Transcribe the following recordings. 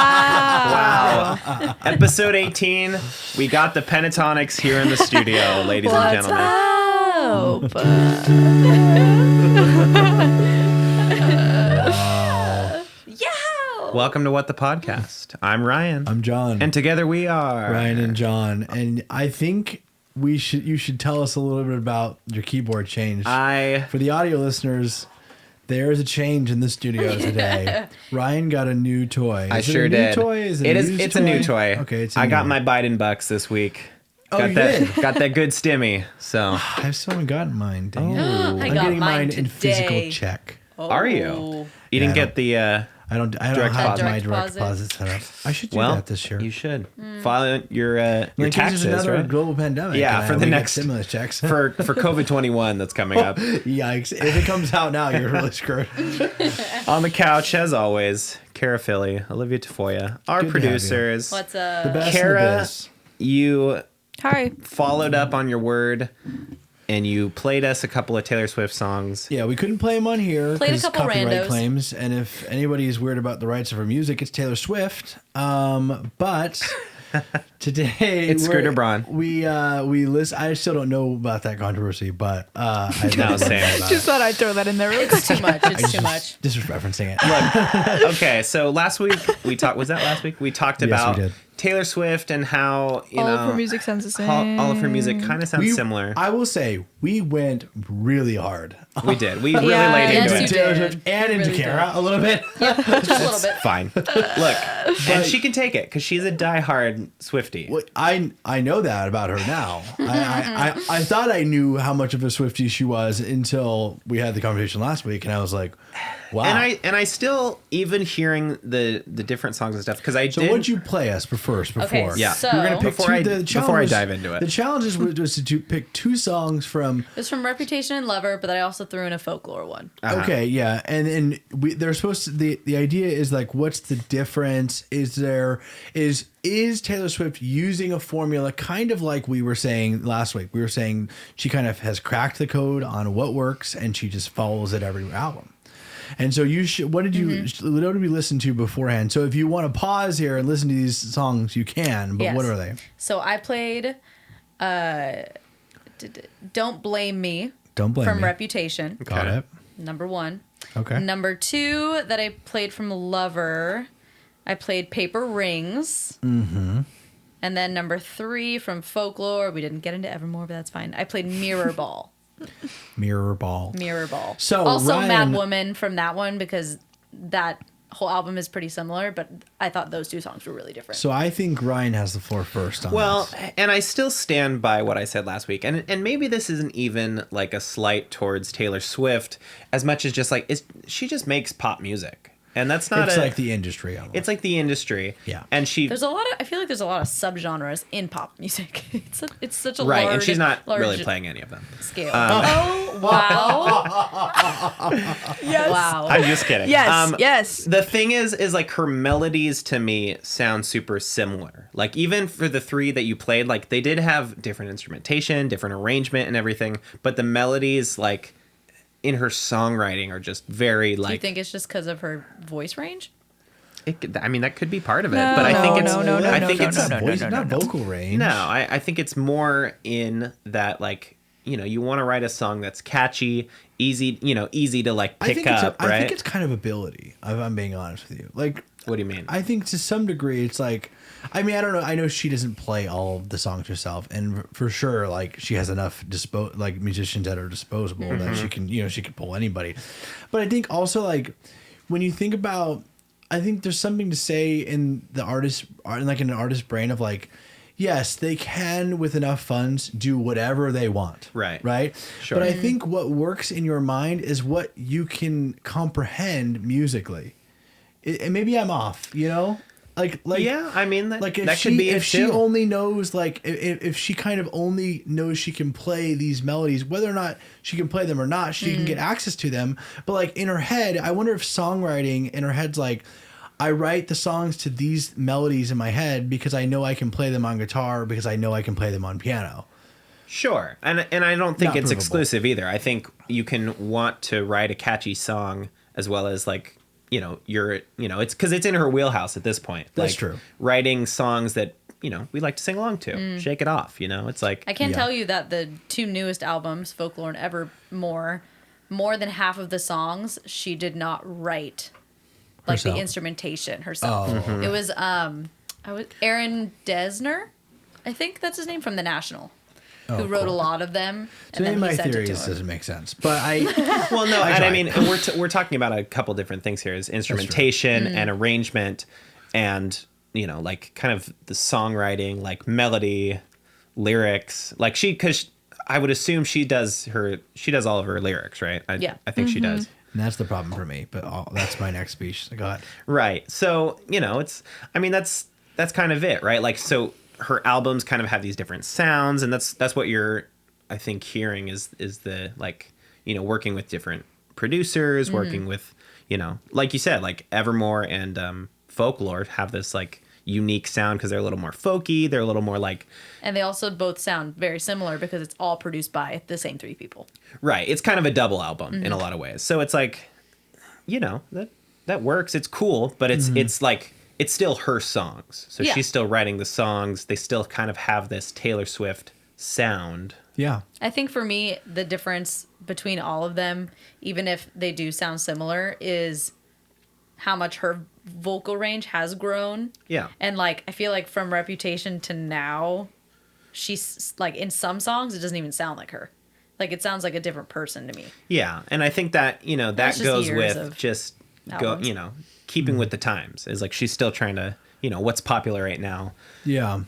Wow. Episode 18. We got the Pentatonics here in the studio, ladies and gentlemen. Welcome to What the Podcast. I'm Ryan. I'm John. And together we are Ryan and John. And I think you should tell us a little bit about your keyboard change. For the audio listeners, there is a change in the studio today. Ryan got a new toy. I sure did. Toy? Is it it's a new toy. Okay, I got my Biden bucks this week. Oh, got you that, did? Got that good stimmy. So I still haven't gotten mine. Dang it. I I'm got getting mine mine in physical today. check. Are you? You didn't get the I don't have deposit. my direct deposit set up. I should do well, that this year. You should file your in case taxes, there's another right? global pandemic. Yeah, for the we get next stimulus checks. for COVID-21 that's coming up. Yikes! If it comes out now, you're really screwed. On the couch, as always, Cara Philly, Olivia Tafolla, our Good to have you. producers. What's The up? best in the Cara, biz. you Hi. followed up on your word, and you played us a couple of Taylor Swift songs. Yeah, we couldn't play them on here Played a because couple copyright randos. claims. And if anybody is weird about the rights of her music, it's Taylor Swift. But today It's Scooter Braun. We listen. I still don't know about that controversy, but I No, same. Just thought I'd throw that in there really quick. It's too much. It's too much. Just referencing it. Look, okay, so last week we talked. Was that last week? We talked Yes, about we did. Taylor Swift and how All of her music sounds the same. all of her music kind of sounds similar. I will say we went really hard. We did. We really Yeah, laid yes, into you it. did. Taylor Swift and You into really Cara a little bit. Just a little bit. Fine. Look, and she can take it because she's a diehard Swiftie. Well, I know that about her now. I thought I knew how much of a Swiftie she was until we had the conversation last week, and I was like, wow. And I still, even hearing the different songs and stuff, because I So did. what'd you play us before? Okay, Yeah. so You're gonna pick Before I challenge dive into it. The challenge was to pick two songs from. it was from Reputation and Lover, but I also threw in a folklore one. Uh-huh. Okay, yeah, and they're supposed to. The idea is like, what's the difference? Is Taylor Swift using a formula, kind of like we were saying last week? We were saying she kind of has cracked the code on what works, and she just follows it every album. And so you should. What did we listen to beforehand? So if you want to pause here and listen to these songs, you can. But Yes. what are they? So I played Don't Blame Me Don't blame from me. Reputation, Got it. number 1. Okay. Number 2 that I played from Lover, I played Paper Rings. Mm-hmm. And then number 3 from Folklore, we didn't get into Evermore, but that's fine. I played Mirror Ball. Mirror Ball. Mirror Ball. So, also Ryan- Mad Woman from that one, because that whole album is pretty similar, but I thought those two songs were really different. So I think Ryan has the floor first on Well, this. and I still stand by what I said last week, and maybe this isn't even like a slight towards Taylor Swift as much as just like she just makes pop music, and that's not It's like the industry. Almost. it's like the industry. Yeah. And I feel like there's a lot of subgenres in pop music. It's such a right, large, and she's not large really playing any of them. scale. Oh wow! Yes. Wow. I'm just kidding. Yes. Yes. The thing is like her melodies to me sound super similar. Like even for the 3 that you played, like they did have different instrumentation, different arrangement and everything, but the melodies like in her songwriting are just very like. Do you think it's just because of her voice range? That could be part of it, No, but I think it's no, I think it's not vocal range. no, I think it's more in that like you want to write a song that's catchy, easy to like pick up, right? I think it's kind of ability. If I'm being honest with you. Like, What do you mean? I think to some degree it's like, I mean, I don't know. I know she doesn't play all of the songs herself, and for sure, like she has enough musicians at her disposal that she can she can pull anybody. But I think also like when you think about, I think there's something to say in the artist, like in an artist brain of like, yes, they can with enough funds do whatever they want. Right. Right. Sure. But I think what works in your mind is what you can comprehend musically. And maybe I'm off, Yeah, I mean, like that could be if it she too. only knows like if she kind of only knows she can play these melodies, whether or not she can play them or not, she can get access to them. But like in her head, I wonder if songwriting in her head's like, I write the songs to these melodies in my head because I know I can play them on guitar, because I know I can play them on piano. Sure. And I don't think Not it's provable. exclusive either. I think you can want to write a catchy song as well as like, it's because it's in her wheelhouse at this point. That's like, true. Writing songs that, we like to sing along to. Shake it off, it's like. I can Yeah. tell you that the 2 newest albums, Folklore and Evermore, more than half of the songs she did not write, like Herself. the instrumentation herself. Oh. It was Aaron Dessner, I think that's his name, from The National, who wrote a lot of them. To me, then my he sent it theories to him. doesn't make sense, but I Well, no, and tried. I mean, we're talking about a couple different things here: is instrumentation and arrangement, and like kind of the songwriting, like melody, lyrics. Like because I would assume she does all of her lyrics, right? Yeah. I think she does. and that's the problem for me. But that's my next speech. Go ahead. Right. So that's kind of it, right? Like so. Her albums kind of have these different sounds, and that's what you're, I think, hearing is the like, working with different producers, working with, like you said, like Evermore and Folklore have this like unique sound because they're a little more folky, they're a little more like, And they also both sound very similar because it's all produced by the same 3 people. right. It's kind of a double album in a lot of ways. So it's like, that works. It's cool, but it's like. It's still her songs. So Yeah. she's still writing the songs. They still kind of have this Taylor Swift sound. Yeah. I think for me, the difference between all of them, even if they do sound similar, is how much her vocal range has grown. Yeah. And like, I feel like from Reputation to now, she's like, in some songs, it doesn't even sound like her. Like, it sounds like a different person to me. Yeah. And I think that, that That's just goes years with of just albums. keeping with the times. Is like she's still trying to, what's popular right now. Yeah.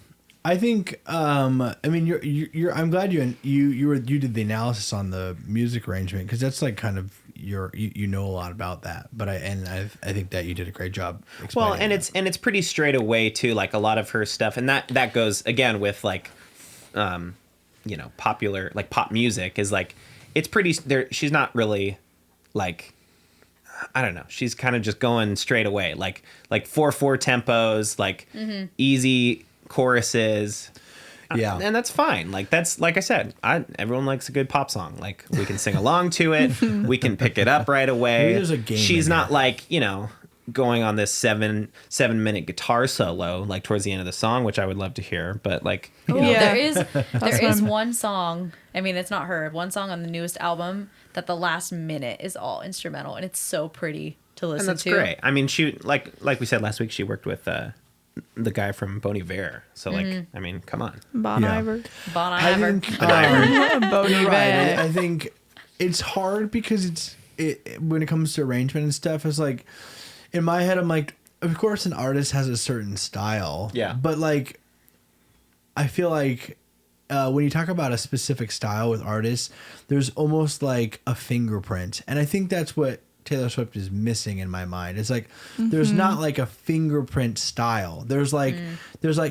I think I mean you're I'm glad you did the analysis on the music arrangement, because that's like kind of you know a lot about that, but I think that you did a great job explaining Well, and that. it's pretty straight away too, like a lot of her stuff, and that goes again with like popular like pop music is like it's pretty there. She's not really like, I don't know. She's kind of just going straight away, like 4/4 tempos, like easy choruses. Yeah. And that's fine. Like that's like I said, everyone likes a good pop song. Like we can sing along to it. We can pick it up right away. Maybe there's a game She's in not here. like, going on this 7-minute guitar solo like towards the end of the song, which I would love to hear, but like Well, Yeah. there is what I'm- one song. I mean, it's not her. One song on the newest album that the last minute is all instrumental, and it's so pretty to listen and that's to. great. I mean, she like we said last week, she worked with the guy from Bon Iver. So like, I mean, come on. Bon Yeah. Iver. Bon I Iver. think Bon you're right. Iver. I think it's hard because when it comes to arrangement and stuff, it's like in my head I'm like, of course an artist has a certain style. Yeah. But like I feel like when you talk about a specific style with artists, there's almost like a fingerprint. And I think that's what Taylor Swift is missing in my mind. It's like there's not like a fingerprint style. There's like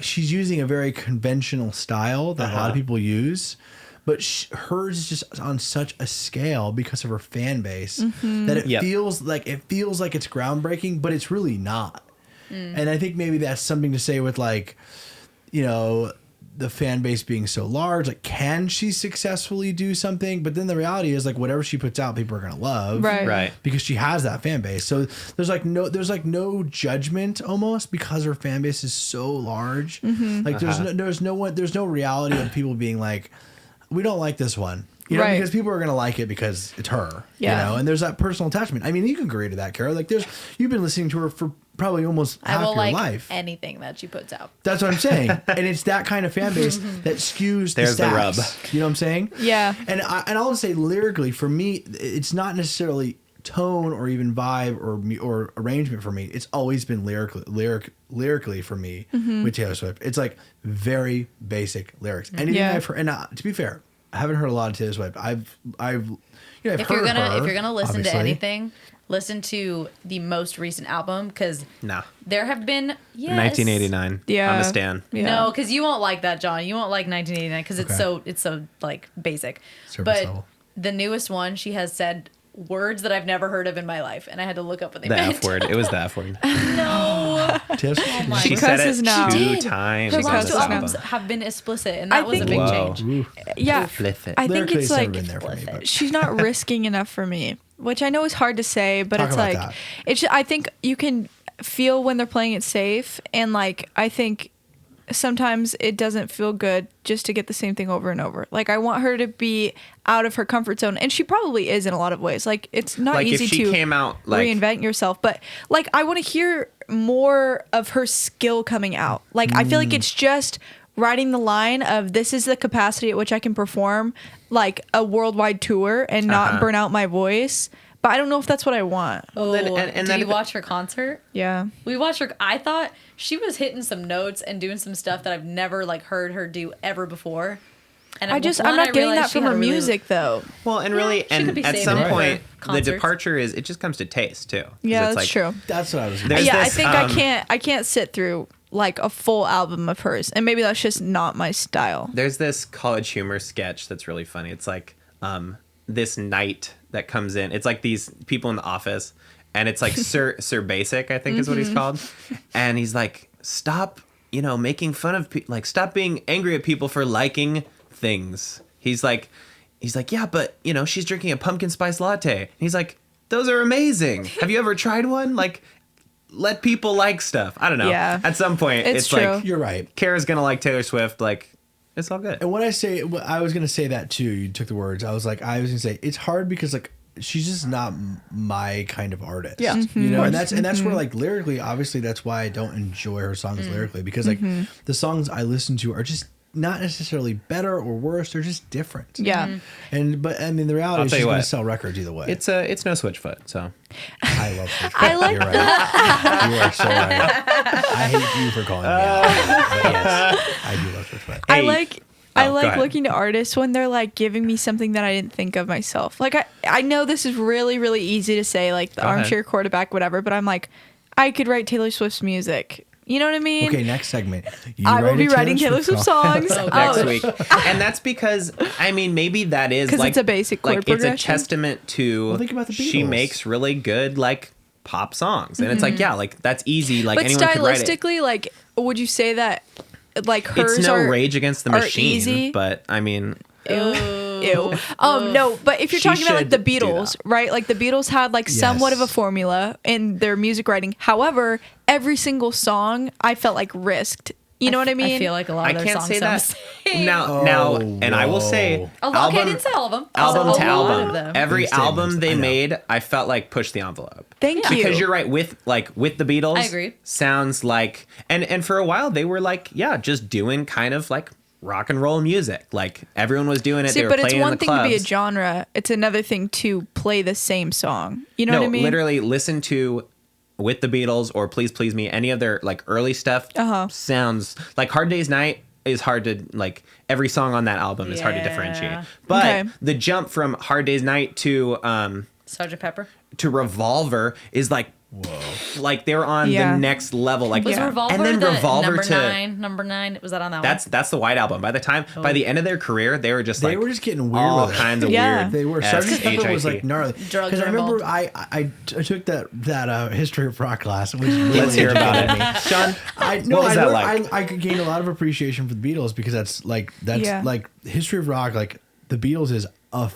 she's using a very conventional style that a lot of people use, but hers is just on such a scale because of her fan base that it Yep. feels like it's groundbreaking, but it's really not. And I think maybe that's something to say with like, the fan base being so large. Like, can she successfully do something? But then the reality is like whatever she puts out, people are gonna love, Right. because she has that fan base. So there's no judgment almost because her fan base is so large. Like there's no reality of people being like, we don't like this one. Right. Because people are gonna like it because it's her. Yeah. And there's that personal attachment. I mean, you can agree to that, Cara. Like you've been listening to her for probably almost I half will your like life. anything that she puts out. That's what I'm saying. And it's that kind of fan base that skews There's the the rub. stats. You know what I'm saying? Yeah. And I'll say lyrically, for me, it's not necessarily tone or even vibe or arrangement for me. It's always been lyrically for me with Taylor Swift. It's like very basic lyrics. Anything Yeah. I've heard, and to be fair, haven't heard a lot of Taylor Swift. I've If heard you're gonna her, if you're gonna listen to obviously. anything, listen to the most recent album because Nah. there have been 1989. Yeah. I'm a stan. Yeah. No, because you won't like that, John. You won't like 1989 because Okay. it's so like basic. Surface but level. the newest one, she has said words that I've never heard of in my life, and I had to look up what they The meant. F word. It was the F word. No, Taylor Swift. my She God. said cusses it now. two She did. times. her She on last this two cusses now. albums album. have been explicit, and that I was a think- big Whoa. change. Ooh. Yeah. Explicit. I think Lyrically, it's never like been there for me, explicit. but she's not risking enough for me, which I know is hard to say, but Talk it's about like that. it's. I think you can feel when they're playing it safe, and like I think sometimes it doesn't feel good just to get the same thing over and over. Like I want her to be out of her comfort zone, and she probably is in a lot of ways. Like it's not Like, if easy she to came out, like- reinvent yourself, but like I want to hear more of her skill coming out. Like I feel like it's just writing the line of this is the capacity at which I can perform like a worldwide tour and not Uh-huh. burn out my voice. But I don't know if that's what I want. Oh, then- and did then you if- watch her concert? Yeah. We watched her. I thought she was hitting some notes and doing some stuff that I've never like heard her do ever before. And I'm not getting that from her music though. Well, and Yeah, really, she could and be at saving some it for point, the concerts. departure is it just comes to taste too. 'Cause Yeah, it's that's like, true. That's what I was. There's Yeah, I this, think I can't sit through like a full album of hers, and maybe that's just not my style. There's this College Humor sketch that's really funny. It's like this knight that comes in. It's like these people in the office, and it's like Sir Basic, I think is what he's called, and he's like, stop, making fun of people. Like, stop being angry at people for liking things. He's like, yeah, but she's drinking a pumpkin spice latte. And he's like, those are amazing. Have you ever tried one? Like, let people like stuff. I don't know. Yeah. At some point, It's it's true. like You're right. Kara's gonna like Taylor Swift. Like, it's all good. And when I say, I was gonna say that too. You took the words. I was gonna say it's hard because like she's just not my kind of artist. Yeah. and that's where like lyrically, obviously, that's why I don't enjoy her songs lyrically because like the songs I listen to are just not necessarily better or worse. They're just different. Yeah. But I mean, the reality I'll is tell she's you gonna what. sell records either way. It's no Switchfoot. So I love Switchfoot. I like You're right. You are so right. I hate you for calling me out. But yes, I do love Switchfoot. I Hey. like Oh, I go like ahead. looking to artists when they're like giving me something that I didn't think of myself. Like I know this is really, really easy to say, like the Go ahead. armchair quarterback, whatever, but I'm like, I could write Taylor Swift's music. You know what I mean? Okay, next segment. You I will write a be writing Taylor Swift songs. Oh, next Oh. week, and that's because I mean maybe that is 'Cause like it's a basic chord like it's a progression. testament to Well, think about the she Beatles. makes really good like pop songs, and it's like yeah, like that's easy. Like But anyone could write it. stylistically, like, would you say that like hers It's no are Rage Against the are Machine, easy? but I mean Ew. No, but if you're She talking about like the should do Beatles, that. right? Like the Beatles had like somewhat of a Yes. formula in their music writing. However, every single song I felt like risked. You know what I mean? I feel like a lot I of their can't songs say sound that the same. now, Oh, and I will say whoa. Okay, I didn't say all of them. album A to lot album, of them. every Big statements, album I they know. made, I felt like pushed the envelope. Thank you. Because you're right with the Beatles. I agree. Sounds like and for a while they were like just doing kind of like rock and roll music. Like everyone was doing it. See, they were but it's playing in one the thing to be a clubs. genre. It's another thing to play the same song. You know No, what I mean? literally listen to With the Beatles or Please Please Me. Any of their like early stuff sounds like Hard Day's Night is hard to like. Every song on that album is hard to Yeah. differentiate. But Okay. the jump from Hard Day's Night to Sgt. Pepper. Revolver is like like they're on Yeah. the next level. Like Was Yeah. Revolver and then the Revolver number to nine? Number 9 was that on that that's the White Album. By the end of their career, they were just They like were just getting weird all with it. kinds of Yeah. weird. They were. Sgt. Pepper was like gnarly. Drugs Because I were remember involved. I took that history of rock class, which really Let's hear about educated it, me. John. No, what was I that learned- like? I could gain a lot of appreciation for the Beatles because that's Yeah. like history of rock. Like the Beatles is a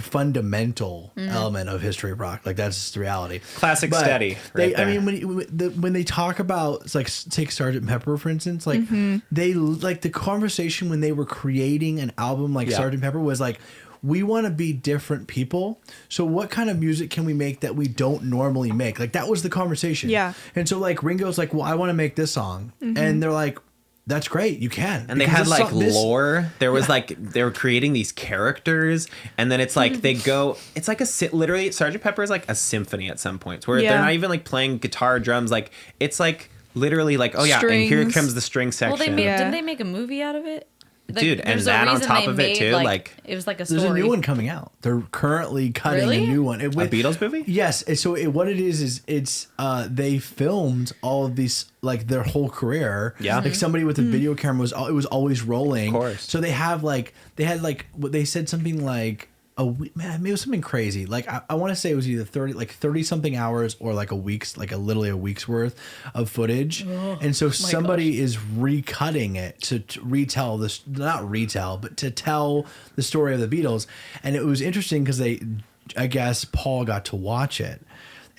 fundamental element of history of rock. Like that's just the reality. Classic But steady. They, Right I there. mean, when they talk about it's like take Sgt. Pepper for instance, like they like the conversation when they were creating an album like Yeah. Sgt. Pepper was like, we want to be different people. So what kind of music can we make that we don't normally make? Like that was the conversation. Yeah. And so like Ringo's like, well, I want to make this song, and they're like, that's great, you can. And they Because had this like song- this- lore. There was like they were creating these characters, and then it's like they go. It's like literally Sgt. Pepper is like a symphony at some points where Yeah. they're not even like playing guitar, drums. Like it's like literally like oh yeah, and here Strings. comes the string Well, section. they made, Yeah. didn't they make a movie out of it? Dude, and there's a that on reason top they of it made, too, like it was like a story. There's a new one coming out. They're currently cutting Really? a new one. a Beatles movie. Yes. So what it is it's they filmed all of these like their whole career. Yeah. Like somebody with a video camera it was always rolling. Of course. So they had what they said something like a week, man, it was something crazy. Like I want to say it was either 30 something hours or like literally a week's worth of footage. And so somebody is recutting it to retell this, not retell, but to tell the story of the Beatles. And it was interesting because I guess Paul got to watch it.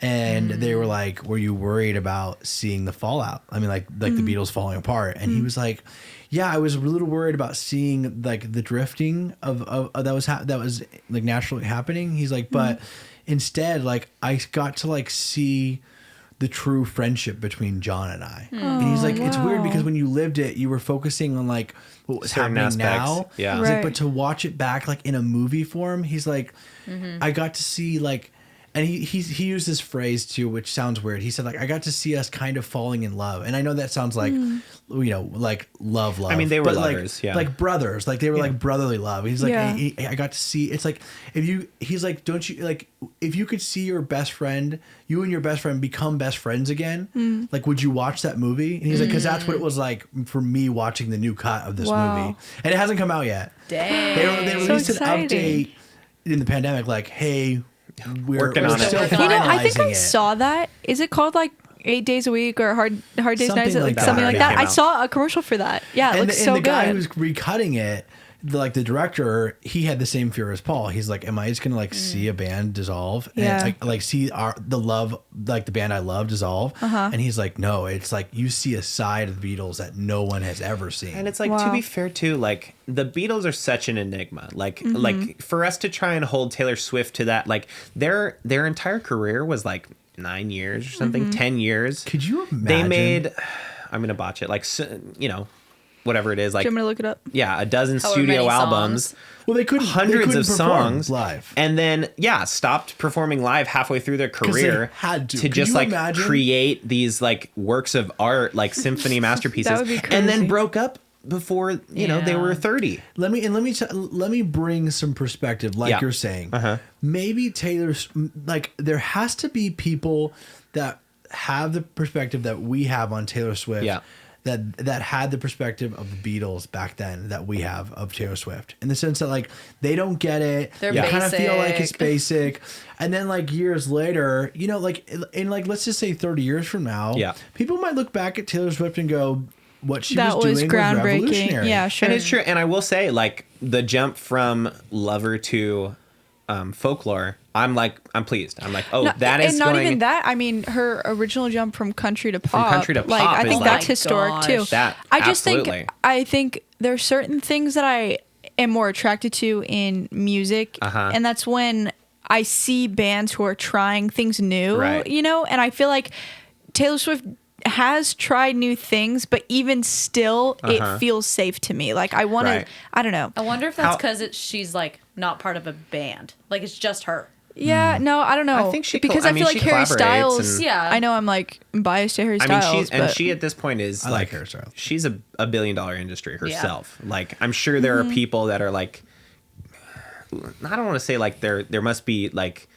And they were like, "Were you worried about seeing the fallout? I mean, like the Beatles falling apart." And he was like, "Yeah, I was a little worried about seeing like the drifting of that was like naturally happening." He's like, "But instead, like I got to like see the true friendship between John and I." And he's like, "It's weird because when you lived it, you were focusing on like what was Certain happening aspects. now." Yeah. He's like, Right. "But to watch it back like in a movie form, he's like, I got to see like." And he used this phrase too, which sounds weird. He said, like, I got to see us kind of falling in love. And I know that sounds like, like love. I mean, they were but lovers, like, yeah. like brothers. Like they were like brotherly love. He's like, Yeah. I got to see, it's like, he's like, don't you, like, if you could see your best friend, you and your best friend become best friends again, like, would you watch that movie? And he's like, because that's what it was like for me watching the new cut of this Wow. movie. And it hasn't come out yet. Dang. They released an exciting. update in the pandemic, like, hey, we're Working on it. still You You know, I think finalizing I it. saw that. Is it called like 8 Days a Week or Hard Days Something Nights? like that. Something like that. Came I out. saw a commercial for that. Yeah, it And looks the, so and the guy good. who's recutting it, the director, he had the same fear as Paul. He's like, am I just gonna like see a band dissolve? Yeah. And like see the love, like the band I love dissolve? And he's like, no, it's like you see a side of the Beatles that no one has ever seen. And it's like, to Wow. be fair too, like the Beatles are such an enigma. Like for us to try and hold Taylor Swift to that, like their entire career was like 9 years or something, 10 years. Could you imagine? They made, I'm gonna botch it, like whatever it is, like Do you want me to look it up? yeah, a dozen However studio many albums. songs. well, they couldn't Hundreds of perform songs live. and then stopped performing live halfway through their they career had to. Could just you like imagine? create these like works of art, like symphony masterpieces, That would be and then crazy. broke up before they Yeah. were 30. Let me bring some perspective, like Yeah. you're saying. Maybe Taylor's like there has to be people that have the perspective that we have on Taylor Swift. Yeah. That had the perspective of the Beatles back then that we have of Taylor Swift, in the sense that like they don't get it. They're They kind of feel like it's basic. basic, and then like years later, like in like let's just say 30 years from now, Yeah. people might look back at Taylor Swift and go, "What she That was was doing was groundbreaking. revolutionary." Yeah, sure. And it's true. And I will say, like, the jump from Lover to Folklore, I'm pleased. I'm like, oh, No, that is and not going. even that. I mean, her original jump from country to pop. country to like, pop I is think like- that's Oh my historic gosh. too. That, I just absolutely. I think there's certain things that I am more attracted to in music, Uh-huh. and that's when I see bands who are trying things new. Right. And I feel like Taylor Swift has tried new things, but even still, it feels safe to me. Like I want Right. to. I don't know. I wonder if that's How- because she's like not part of a band. Like it's just her. Yeah, no, I don't know. I think she because col- I I mean, feel like she Harry collaborates Styles. and- Yeah. I know I'm like biased to Harry I mean, Styles. she's but she at this point is I like like Harry Styles. she's a $1 billion industry herself. Like, I'm sure there are people that are like, I don't want to say like there must be like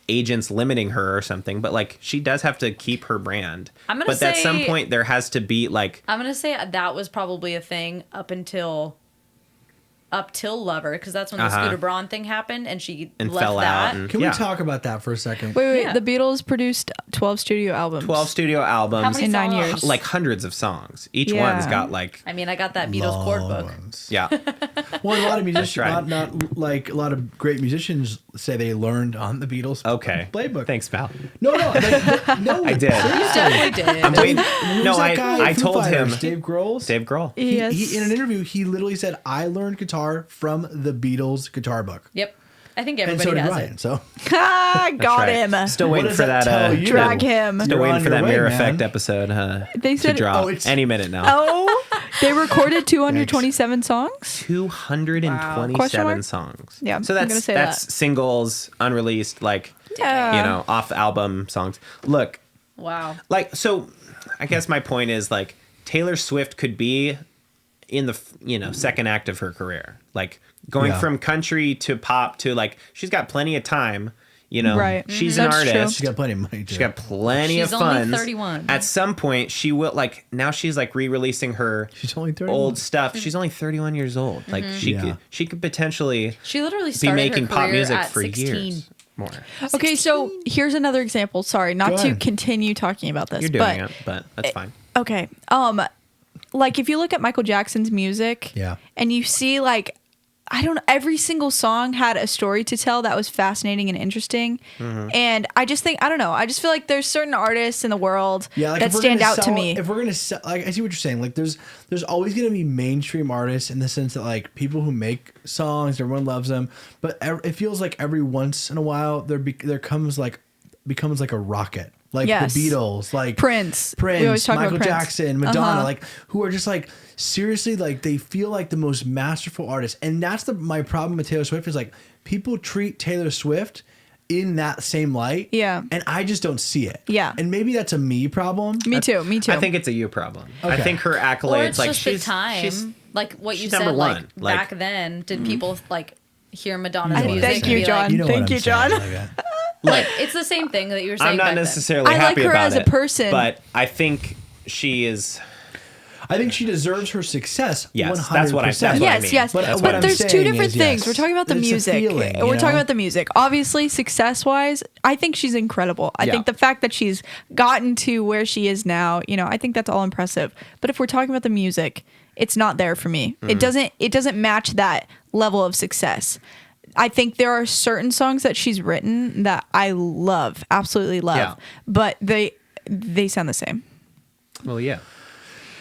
agents limiting her or something, but like she does have to keep her brand. I'm gonna but at some say- point there has to be like I'm gonna say that was probably a thing up till Lover, because that's when the Scooter Braun thing happened, and she and left fell that. out. And, Can yeah. we talk about that for a second? wait. Yeah. The Beatles produced 12 studio albums. 12 studio albums, How many in 9 songs? years. like hundreds of songs. Each Yeah. one's got like I mean, I got that Beatles chord book. ones. yeah. Well, a lot of musicians, right. not like a lot of great musicians say they learned on the Beatles Okay. playbook. Thanks, pal. No, no, I did. You definitely did. I'm waiting. Who's No, that guy in I Foo told him. Fighters? Dave Grohl. Dave Grohl. Yes. He in an interview he literally said, "I learned guitar from the Beatles guitar book." Yep. I think And everybody so did has Ryan. it. So Ah, got Right. him. Still What waiting does for that that. tell you? Drag him. Still You're waiting on for your that way, Mirror man. Effect episode They to said- drop Oh, it's- any minute now. Oh, they recorded 227 songs. 227 Question mark? songs. Yeah, So I'm that's gonna say that's that. singles, unreleased, like Yeah. off album songs. Look, Wow. like, so I guess my point is like Taylor Swift could be in the second act of her career, like going from country to pop to like she's got plenty of time. Right. She's an That's artist. true. She's got plenty of money. She's got plenty She's of only funds. 31. At some point, she will like now she's like re-releasing her She's only 31. old stuff. She's only 31 years old. Like she could potentially She literally be started making her pop career music at for 16. years more. Okay, so here's another example. Sorry, not Go to ahead. continue talking about this. You're doing it, but that's fine. Okay. Like if you look at Michael Jackson's music, Yeah. and you see like I don't know, every single song had a story to tell that was fascinating and interesting. And I just think I don't know, I just feel like there's certain artists in the world Yeah, like that if we're stand gonna out to sell- me. If we're gonna sell, like, I see what you're saying. Like, there's always gonna be mainstream artists in the sense that like people who make songs, everyone loves them. But it feels like every once in a while there becomes like a rocket, like Yes. the Beatles, like Prince. We always talk Michael about Prince. Jackson, Madonna, like who are just like seriously like they feel like the most masterful artists. And that's my problem with Taylor Swift is like people treat Taylor Swift in that same light. Yeah. And I just don't see it. Yeah. And maybe that's a me problem. Me too. I think it's a you problem. I Okay. think her accolades, Or it's like just she's the time. she's Like what you she's said, number like one. Like- back then, did people like hear Madonna's You know what music? I'm Thank and you, be John. Like, You know Thank what you, I'm John. saying, like, like it's the same thing that you were saying. I'm not back then. necessarily I like happy her about as a it, person. but I think she is. I think she deserves her success. Yes, 100%. that's what I mean. Yes, yes. But But, what I'm there's two saying different is, things. yes, We're talking about the that it's a music. feeling, We're you talking know? about the music. Obviously, success-wise, I think she's incredible. I Yeah. think the fact that she's gotten to where she is now, I think that's all impressive. But if we're talking about the music, it's not there for me. It doesn't match that level of success. I think there are certain songs that she's written that I love, absolutely love, Yeah. but they sound the same. Well, yeah.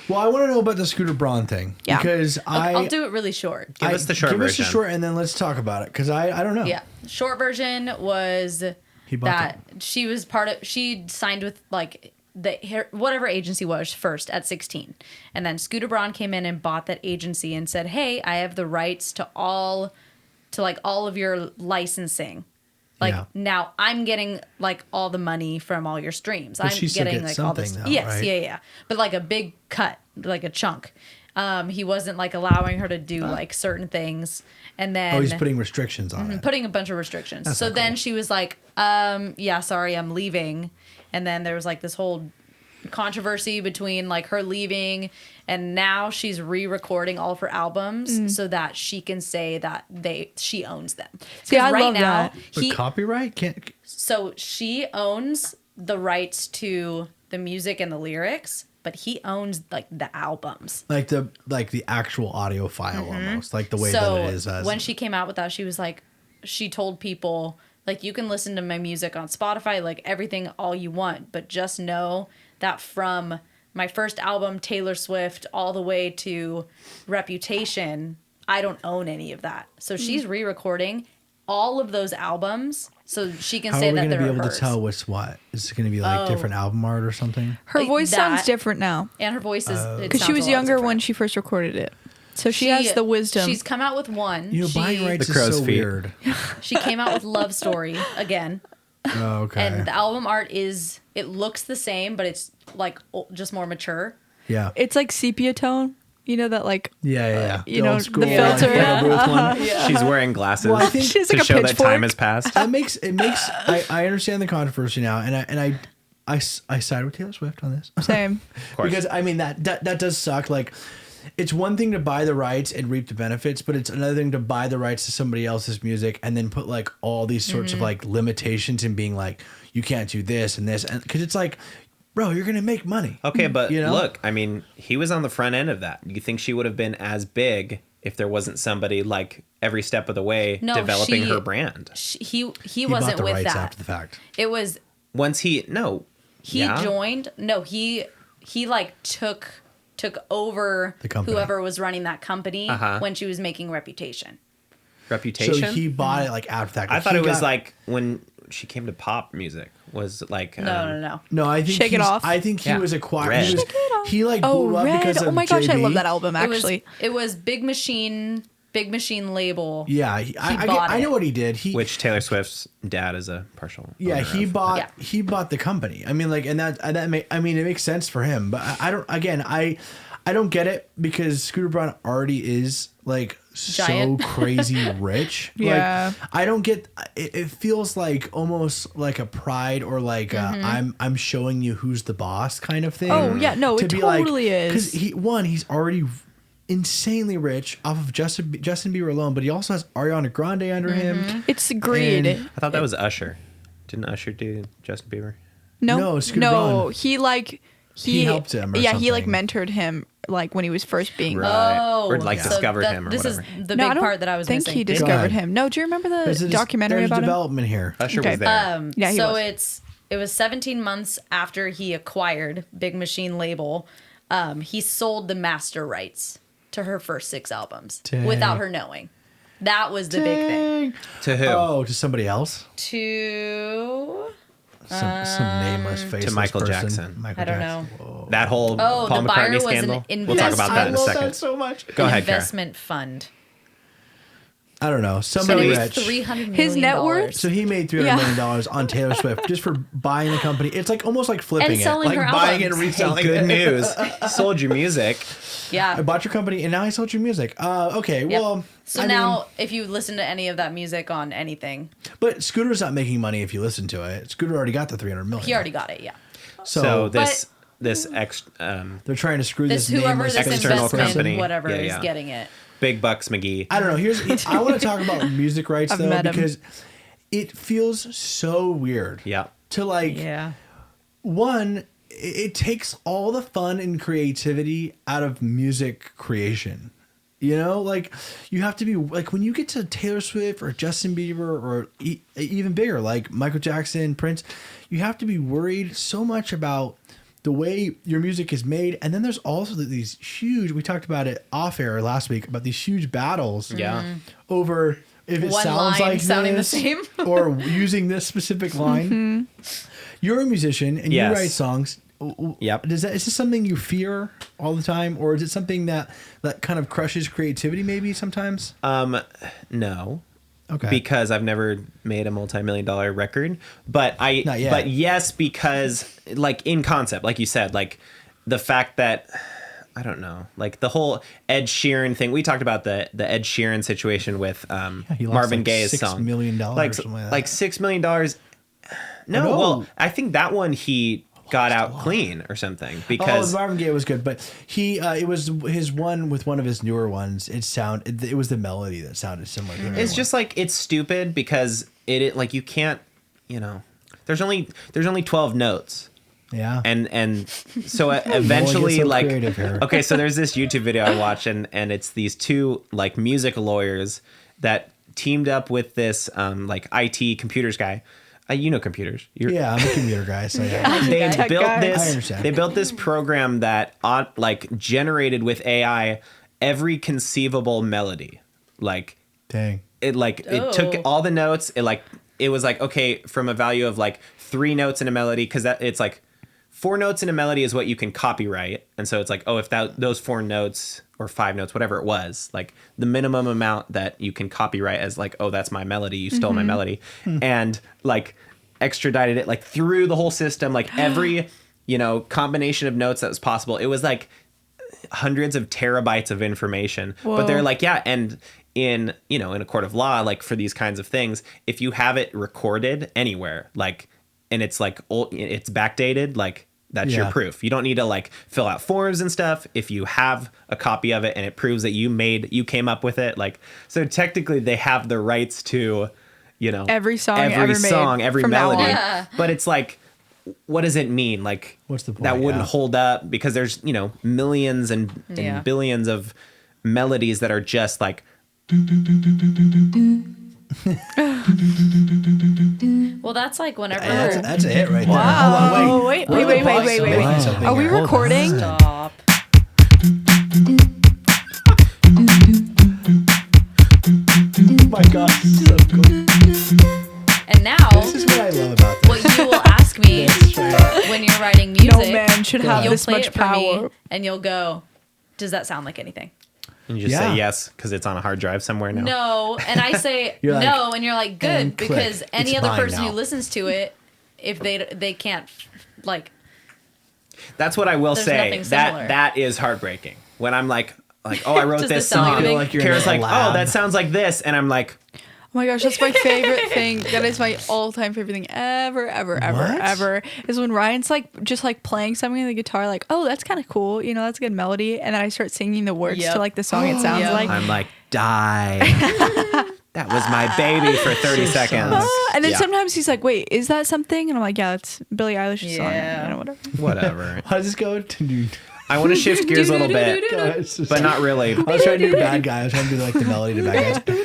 Well, I want to know about the Scooter Braun thing. Yeah. Because I'll do it really short. Give us the short Give us the version. short, and then let's talk about it. Because I don't know. Yeah, short version was He bought that she was part of. She signed with like whatever agency was first at 16, and then Scooter Braun came in and bought that agency and said, "Hey, I have the rights to all of your licensing. Like Yeah. now, I'm getting like all the money from all your streams. I'm she still getting gets like all this. something, though, Yes, right? yeah, but like a big cut, like a chunk." He wasn't like allowing her to do like certain things, and then Oh, he's putting restrictions on it. putting a bunch of restrictions. That's So not then cool. she was like, yeah, sorry, I'm leaving. And then there was like this whole controversy between like her leaving, and now she's re-recording all of her albums so that she can say that she owns them. See, 'Cause I love that. But copyright can't. so she owns the rights to the music and the lyrics, but he owns like the albums. Like the actual audio file almost, like the way So that it is. As when she came out with that, she was like, she told people like, you can listen to my music on Spotify, like everything, all you want, but just know that from my first album, Taylor Swift, all the way to Reputation, I don't own any of that. So she's re-recording all of those albums so she can how say are we that going to they're be able hers. to tell what's what? Is it going to be like different album art or something? Her Like voice that- sounds different now And her voice is because she was younger when she first recorded it. So she has the wisdom. She's come out with one. You know, buying rights The is crow's so feet. weird. She came out with Love Story again. Oh, okay. And the album art it looks the same, but it's like just more mature. yeah. It's like sepia tone. You know that like Yeah. you The know, old the school, filter. photo booth one. She's wearing glasses Well, I think- She's to like a show that pitchfork. time has passed. That makes I understand the controversy now, and I side with Taylor Swift on this. Same. Of course. Because I mean that does suck. Like, it's one thing to buy the rights and reap the benefits, but it's another thing to buy the rights to somebody else's music and then put like all these sorts of like limitations and being like, you can't do this and this, and because it's like, bro, you're gonna make money. Okay, but You know? look, I mean, he was on the front end of that. You think she would have been as big if there wasn't somebody like every step of the way No, developing her brand? He He wasn't bought the with rights that. after the fact. It was Once he joined. No, he like took over The company. whoever was running that company Uh-huh. when she was making Reputation. Reputation. So he bought it like after that. I thought He it was got- like when she came to pop music was like No. No, I think Shake It he's- Off. I think he Yeah. was acquired. Red. He, was, Shake It Off. he like Oh, blew up Red. because Oh of my gosh, I JB. love that album actually. It was Big Machine label. Yeah, bought I know it. what he did. He which Taylor Swift's dad is a partial. Yeah, owner he of. bought Yeah. he bought the company. I mean, like, and that it makes sense for him. But I don't. Again, I I don't get it because Scooter Braun already is like Giant. so crazy rich. Yeah. Like, I don't get it. It feels like almost like a pride or like I'm showing you who's the boss kind of thing. Oh, yeah. No, it totally is. Because he's already insanely rich off of Justin Bieber alone, but he also has Ariana Grande under him. It's greed. And- I thought that was Usher. Didn't Usher do Justin Bieber? No, Scooter Braun. He helped him or yeah, he like something. mentored him like when he was first being. Right. Oh, Or, like, discovered him or this whatever. is the No, I big don't part that I was think missing. he Go discovered ahead. him. No, do you remember the There's documentary about him? development here. Usher Okay. was there. Yeah, he so was. it was 17 months after he acquired Big Machine label. He sold the master rights to her first 6 albums Dang. without her knowing. That was the big thing. To who? Oh, to somebody else? To Some nameless faceless Michael person. Jackson. I don't know. Whoa. That whole Oh, Paul the buyer McCartney was scandal. an We'll talk about that in a I love second. that so much. Go ahead, Cara. Investment fund. I don't know. And Somebody it was rich. $300 million. His net worth? So he made $300 million on Taylor Swift just for buying the company. It's like almost like flipping And selling it, like her buying albums. it and reselling Good it. news. Sold your music. I Yeah. bought your company and now I sold your music. Okay, Yep. well, So I now, mean, if you listen to any of that music on anything, but Scooter's not making money if you listen to it. Scooter already got the $300 million. he already got it. Yeah. So But- this they're trying to screw This this whoever nameless this external investment company. whatever Yeah, is yeah. getting it. Big Bucks McGee. I don't know. I want to talk about music rights I've though met him. because it feels so weird. Yeah. To like Yeah. one, it takes all the fun and creativity out of music creation. You know, like you have to be like when you get to Taylor Swift or Justin Bieber or even bigger, like Michael Jackson, Prince, you have to be worried so much about the way your music is made. And then there's also these huge, we talked about it off air last week, about these huge battles Yeah. over if it One sounds line like sounding the this same. or using this specific line. You're a musician and Yes. you write songs. Yep. Is this something you fear all the time, or is it something that kind of crushes creativity maybe sometimes? No. Okay. Because I've never made a multi-million-dollar record, but Not yet. but yes, because like in concept, like you said, like the fact that I don't know, like the whole Ed Sheeran thing. We talked about the Ed Sheeran situation with he lost Marvin like Gaye's $6 song, million or like something like that. like $6 million. No, no. well, I think that one he got out clean or something Oh, because Marvin Gaye was good, but he it was his one with one of his newer ones. It was the melody that sounded similar. To the it's just like it's stupid because it like you can't, you know, there's only 12 notes. yeah. And so eventually so like creative here. okay, so there's this YouTube video I watched and it's these two like music lawyers that teamed up with this like IT computers guy. You know computers. Yeah, I'm a computer guy, so yeah. They Tech built guy. I this. understand. They built this program that like generated with AI every conceivable melody. Like Dang. it Oh. took all the notes. It was like okay from a value of like 3 notes in a melody because that it's like 4 notes in a melody is what you can copyright, and so it's like oh if those 4 notes or 5 notes whatever it was like the minimum amount that you can copyright as like oh that's my melody you stole my melody and like extradited it like through the whole system like every combination of notes that was possible. It was like hundreds of terabytes of information. Whoa. But they're like yeah and in in a court of law like for these kinds of things if you have it recorded anywhere like and it's like old it's backdated like that's your Yeah. proof. You don't need to like fill out forms and stuff if you have a copy of it and it proves that you came up with it like so technically they have the rights to Every song ever made every from now melody on. Yeah. but it's like what does it mean like What's the point? that wouldn't Yeah. hold up because there's millions and Yeah. billions of melodies that are just like Well, that's like whenever. That's it right there. Wow. Hold on, Wait, We're wait, the wait, boss wait, of wait, making wait. something Are we here. Hold on. recording? Stop. Oh my god, so cool. And now, This is what I love about this. what you will ask me when you're writing music, No man should have you'll this play much it for me, power. and you'll go, "Does that sound like anything?" and you just Yeah. say yes because it's on a hard drive somewhere now. No, and I say You're like, no, and you're like good and click. because any It's other mine person now. who listens to it, if they can't like That's what I will There's say. nothing similar. That is heartbreaking. When I'm like, oh, I wrote Does this this sound song. like Feel like you're in Kara's a like, lab. oh, that sounds like this, and I'm like, Oh my gosh, that's my favorite thing. That is my all-time favorite thing ever, What? ever. Is when Ryan's like just like playing something on the guitar, like, oh, that's kind of cool. You know, that's a good melody. And then I start singing the words Yep. to like the song it sounds Yep. like. I'm like, die. That was my baby for 30 seconds. And then Yeah. sometimes he's like, wait, is that something? And I'm like, yeah, it's Billie Eilish's song. Yeah. You know, whatever. Whatever. How does this go? I want to shift gears a little bit, Guys, but not really. I was trying to do bad guy. I was trying to do like the melody to bad guys.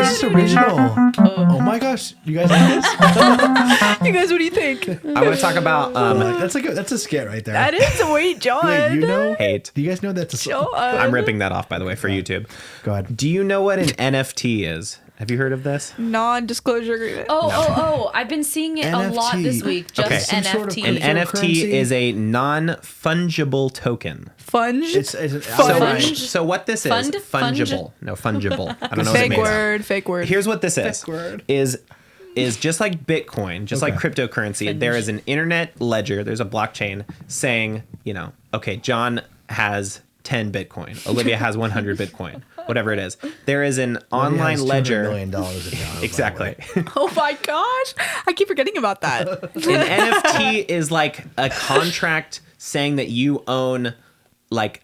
This is original. Oh my gosh, you guys like this? You guys, what do you think? I want to talk about That's a skit right there. That is wait, John. Wait, you know? hate. Do you guys know that's a Show us. I'm ripping that off, by the way, for YouTube. Go ahead. Do you know what an NFT is? Have you heard of this? Non-disclosure agreement. Oh! I've been seeing it a lot NFT. this week. Just Okay. Some sort of NFT. An Cryptocurrency? NFT is a non-fungible token. Funge. It's Funge? So what this is, Fund? fungible. No, fungible. I don't know what it fake means. fake word. Here's what this is. word. Is just like Bitcoin, just like Okay. cryptocurrency, there is an internet ledger, there's a blockchain saying, okay, John has 10 Bitcoin. Olivia has 100 Bitcoin. Whatever it is. There is an online ledger. $200 million in dollars, Exactly. Oh my gosh. I keep forgetting about that. An NFT is like a contract saying that you own like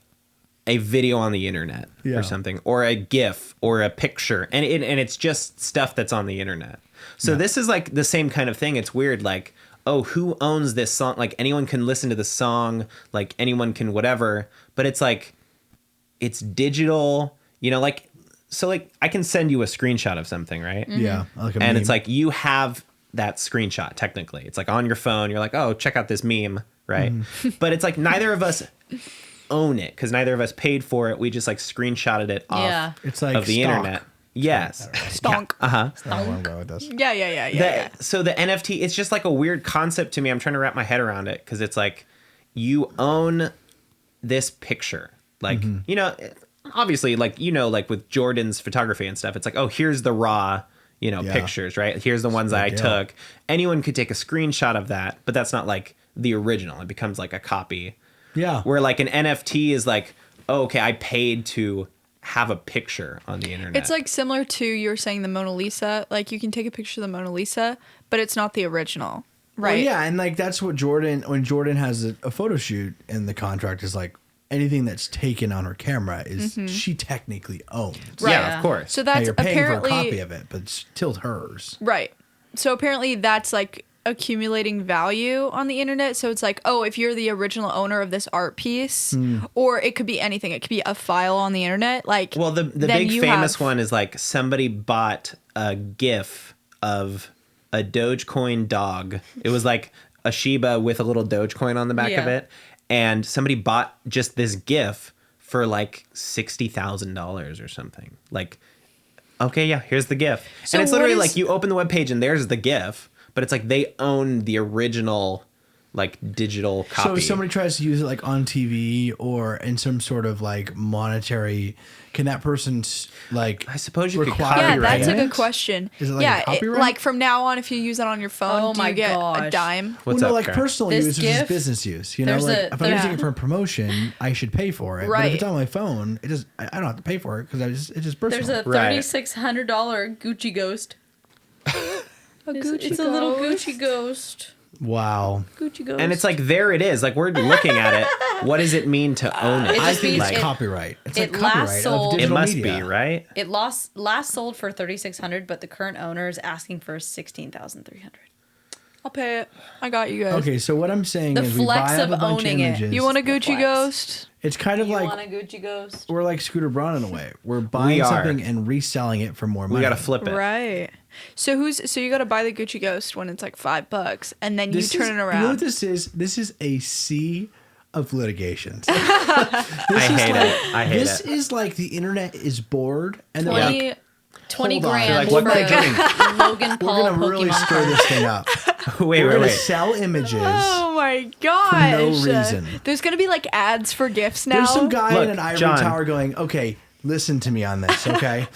a video on the internet Yeah. or something, or a GIF or a picture, and it's just stuff that's on the internet. So this is like the same kind of thing. It's weird, like, oh, who owns this song? Like anyone can listen to the song, like anyone can whatever, but it's like it's digital, like so like I can send you a screenshot of something, right? Yeah. Like a And meme. it's like you have that screenshot technically. It's like on your phone. You're like, oh, check out this meme, right? But it's like neither of us own it because neither of us paid for it. We just like screenshotted it off Yeah. It's like of the stock. internet. Yes. Stonk. Uh-huh. That's not where I'm going with this. Yeah. So the NFT, it's just like a weird concept to me. I'm trying to wrap my head around it because it's like you own this picture. Like, obviously, like, like with Jordan's photography and stuff, it's like, oh, here's the raw, pictures, right? Here's the ones that I deal. took. Anyone could take a screenshot of that, but that's not like the original. It becomes like a copy. Yeah. Where like an NFT is like, oh, okay, I paid to have a picture on the internet. It's like similar to you were saying the Mona Lisa. Like you can take a picture of the Mona Lisa, but it's not the original. Right. Well, yeah, and like that's what when Jordan has a photo shoot and the contract is like anything that's taken on her camera is she technically owns. Right. Yeah, of course. So Now, that's you're paying apparently for a copy of it, but it's still hers. right. So apparently that's like accumulating value on the internet. So it's like, oh, if you're the original owner of this art piece, or it could be anything. It could be a file on the internet. Like, Well, the then big you famous have- one is like somebody bought a GIF of a Dogecoin dog. It was like a Shiba with a little Dogecoin on the back of Yeah. it. And somebody bought just this GIF for like $60,000 or something. Like, okay, yeah, here's the GIF. So and it's what literally is- like you open the webpage and there's the GIF, but it's like they own the original like digital copy. So if somebody tries to use it like on TV or in some sort of like monetary, can that person's like I suppose you could require Yeah, copyright that's a it? good question. Is it like a yeah, copyright? like from now on, if you use it on your phone, Oh do my you get a gosh. dime? What's well, no, up, like Cara? personal This use GIF, versus business use. You know, there's like a- if I'm using yeah. it for a promotion, I should pay for it. But Right. if it's on my phone, I don't have to pay for it because it's just personal. There's a Right. $3,600 Gucci ghost. Gucci It's a little ghost. Gucci ghost. Wow. Gucci ghost. And it's like there it is. Like we're looking at it. What does it mean to own it? It I just think means it's it- copyright. It's it like last copyright sold- of It digital must media. be, right? It last sold for $3,600, but the current owner is asking for $16,300. I'll pay it. I got you guys. Okay, so what I'm saying The is we flex buy up of a bunch of owning it. images. You want a The Gucci flex. ghost? It's kind of like a Gucci ghost? we're like Scooter Braun in a way. We're buying We are. something and reselling it for more money. We got to flip it. Right. So you got to buy the Gucci ghost when it's like $5, and then This you turn is- it You know around. what this is? This is a sea of litigations. I hate it. I hate This it. is like the internet is bored and they're like, 20 hold on. grand You're like, what for am I doing? Logan we're Paul gonna really Pokemon stir card. this thing up. Wait, We're wait, gonna wait. sell images. Oh my gosh. reason. There's gonna be like ads for gifts now. There's some guy Look, in an ivory John. tower going, okay, listen to me on this, okay?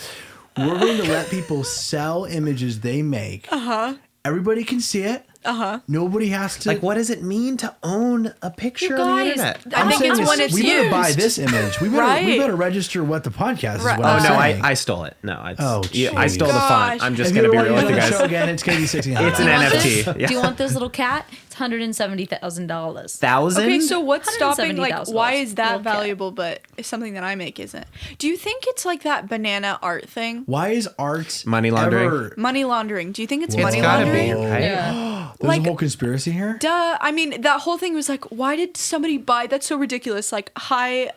We're going to let people sell images they make. Uh-huh. Everybody can see it. Nobody has to. Like, what does it mean to own a picture on the guys, internet? I think think it's when it's we better used. buy this image. We Right. better register what the podcast is. Right. What Oh I'm no, saying. I stole it. No, it's, Oh, I stole the font. gosh. I'm just If gonna you be want real with to you do the show guys. again, it's gonna be $1,600. It's an Do you want NFT. this? Yeah. Do you want this little cat? It's $170,000. Thousand. Okay, so what's stopping? Like, $170,000 why is that little cat. valuable, but something that I make isn't? Do you think it's like that banana art thing? Why is art Money laundering? ever- Money laundering. Do you think it's Whoa. money It's gotta laundering? be, right? Yeah. There's like- a whole conspiracy here. Duh. I mean, that whole thing was like, why did somebody buy? That's so ridiculous. Like high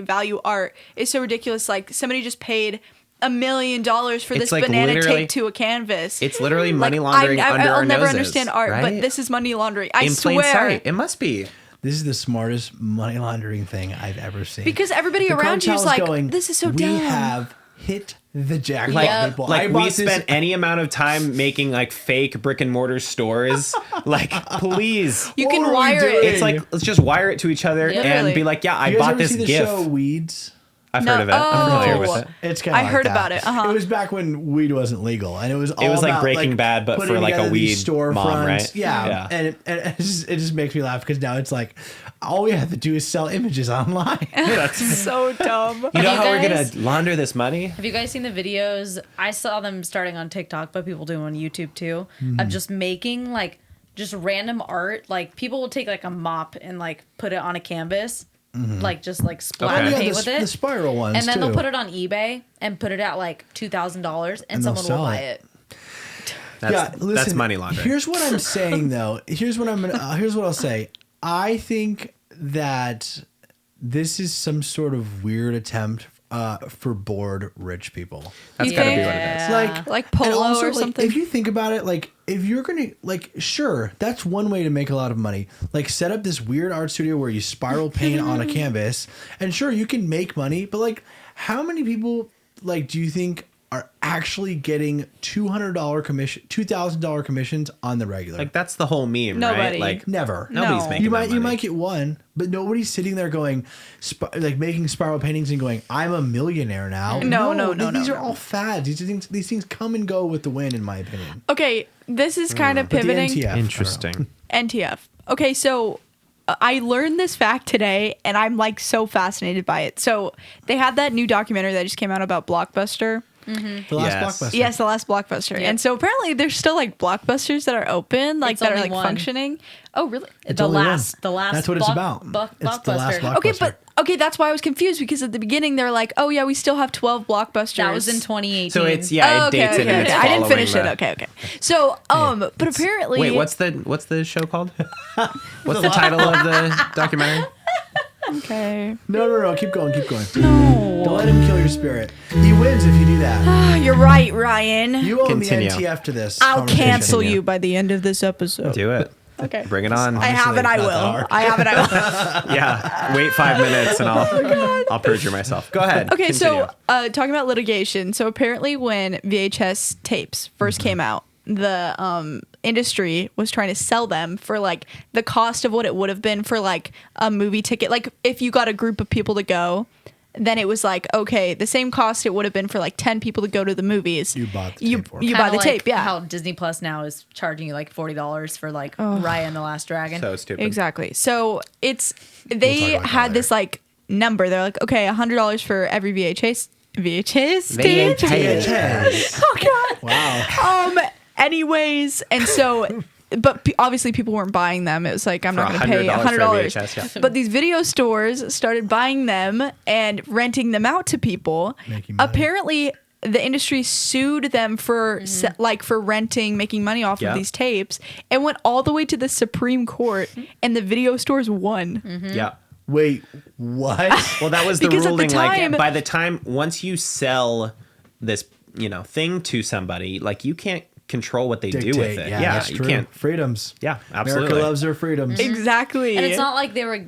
value art is so ridiculous. Like somebody just paid $1 million for It's this like banana literally- taped to a canvas. It's literally money Like, laundering under I'll our never noses, understand art, but right? this is money laundering. I in swear. plain sight. It must be. This is the smartest money laundering thing I've ever seen. Because everybody The around you is cartel's like, this is so we dumb. have hit the jackpot, Like, people. I like bought we this- spent any amount of time making like fake brick and mortar stores. Like, please. You can What are we wire doing? it. It's like, let's just wire it to each other Yeah. and Literally. be like, yeah, I You guys bought ever this see the GIF. show Weeds? I've No. heard of it. I'm familiar with Oh. it. It's kind I of like heard that. about it, It was back when weed wasn't legal, and it was all was like about, Breaking Bad, but putting for, like, a together these weed mom, storefronts. right? Yeah, Yeah. and it just makes me laugh because now it's like all we have to do is sell images online. That's, so dumb. you know You how we're guys- gonna launder this money? Have you guys seen the videos? I saw them starting on TikTok, but people do them on YouTube too, of just making like just random art. Like people will take like a mop and like put it on a canvas, like just like splat Okay. the Yeah, paint the, with it. the spiral ones and then too. they'll put it on eBay and put it at like $2,000 and And they'll someone will sell buy it. it. That's money laundering. Here's what I'm saying though. Here's what I'll say. I think that this is some sort of weird attempt for bored rich people. That's You gotta be think? what it is. Like Polo and also, or like, something. If you think about it, like if you're gonna like, sure, that's one way to make a lot of money. Like set up this weird art studio where you spiral paint on a canvas, and sure you can make money. But like, how many people like do you think are actually getting $200 commission, $2,000 commissions on the regular? Like that's the whole meme, Nobody. right? Like Never. nobody's No. making You that might money. get one, but nobody's sitting there going, like making spiral paintings and going, "I'm a millionaire now." No. These are all fads. These things come and go with the wind, in my opinion. Okay, this is kind of But the pivoting. NTF, I don't know. Interesting. NTF. Okay, so I learned this fact today, and I'm like so fascinated by it. So they had that new documentary that just came out about Blockbuster. The last Yes. blockbuster. Yes, the last Blockbuster. Yep. And so apparently there's still like Blockbusters that are open, like It's that are only like one. functioning. Oh, really? It's only one. The last. That's what it's about. It's the last blockbuster. Okay, but okay, that's why I was confused because at the beginning they're like, "Oh yeah, we still have 12 Blockbusters." That was in 2018. So it's Oh, it dates it and it's I didn't following finish it. the- Okay. So, but apparently, Wait, what's the show called? What's the title of the documentary? Okay. No. Keep going. No. Don't let him kill your spirit. He wins if you do that. You're right, Ryan. You own Continue. the NTF to this. I'll conversation. cancel you by the end of this episode. Do it. Okay. Bring it on. I have and I Honestly, will. not that hard. I have and I will. Yeah. Wait 5 minutes and I'll perjure myself. Go ahead. Okay, Continue. so talking about litigation. So apparently, when VHS tapes first came out, the industry was trying to sell them for like the cost of what it would have been for like a movie ticket. Like if you got a group of people to go, then it was like, okay, the same cost it would have been for like 10 people to go to the movies. You bought the you tape for it. you Kinda buy the like tape, yeah. How Disney Plus now is charging you like $40 for like Raya and the Last Dragon. So stupid. Exactly. So it's We'll they talk about that had later. this like number. They're like, okay, $100 for every VHS tape. VHS. Oh god. Wow. Anyways, and so, but obviously people weren't buying them. It was like I'm not For going to pay $100 for a $100. VHS, yeah. But these video stores started buying them and renting them out to people. Making money. Apparently, the industry sued them for like for renting, making money off Yeah. of these tapes, and went all the way to the Supreme Court, and the video stores won. Yeah. Wait, what? Well, that was the Because at the ruling. time- Like by the time once you sell this, thing to somebody, like you can't control what they do with it. Yeah, that's you true. can't. Freedoms. Yeah, absolutely. America loves their freedoms. Exactly. And it's not like they were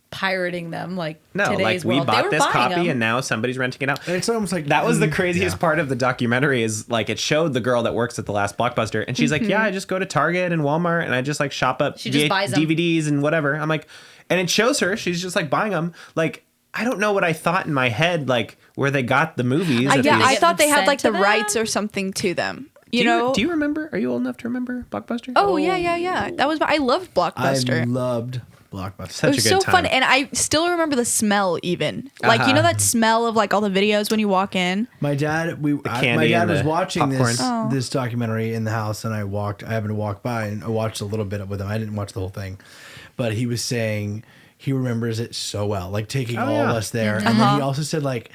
pirating them like No, today's like we world. They bought were this buying copy them. and now somebody's renting it out. And it's almost like That was the mm, craziest yeah. part of the documentary is like it showed the girl that works at the last Blockbuster and she's like, yeah, I just go to Target and Walmart and I just like shop up She just buys 'em. DVDs and whatever. I'm like, and it shows her, she's just like buying them. Like, I don't know what I thought in my head, like where they got the movies. at yeah, these- I get thought them they had sent like to the them? rights or something to them. You know? Do you remember? Are you old enough to remember Blockbuster? Oh, yeah. That was, I loved Blockbuster. I loved Blockbuster. Such It was a good so fun, time. and I still remember the smell. Even like you know that smell of like all the videos when you walk in. My dad, my candy dad and was the watching popcorn. this documentary in the house, and I happened to walk by, and I watched a little bit with him. I didn't watch the whole thing, but he was saying he remembers it so well, like taking all of us there, and then he also said like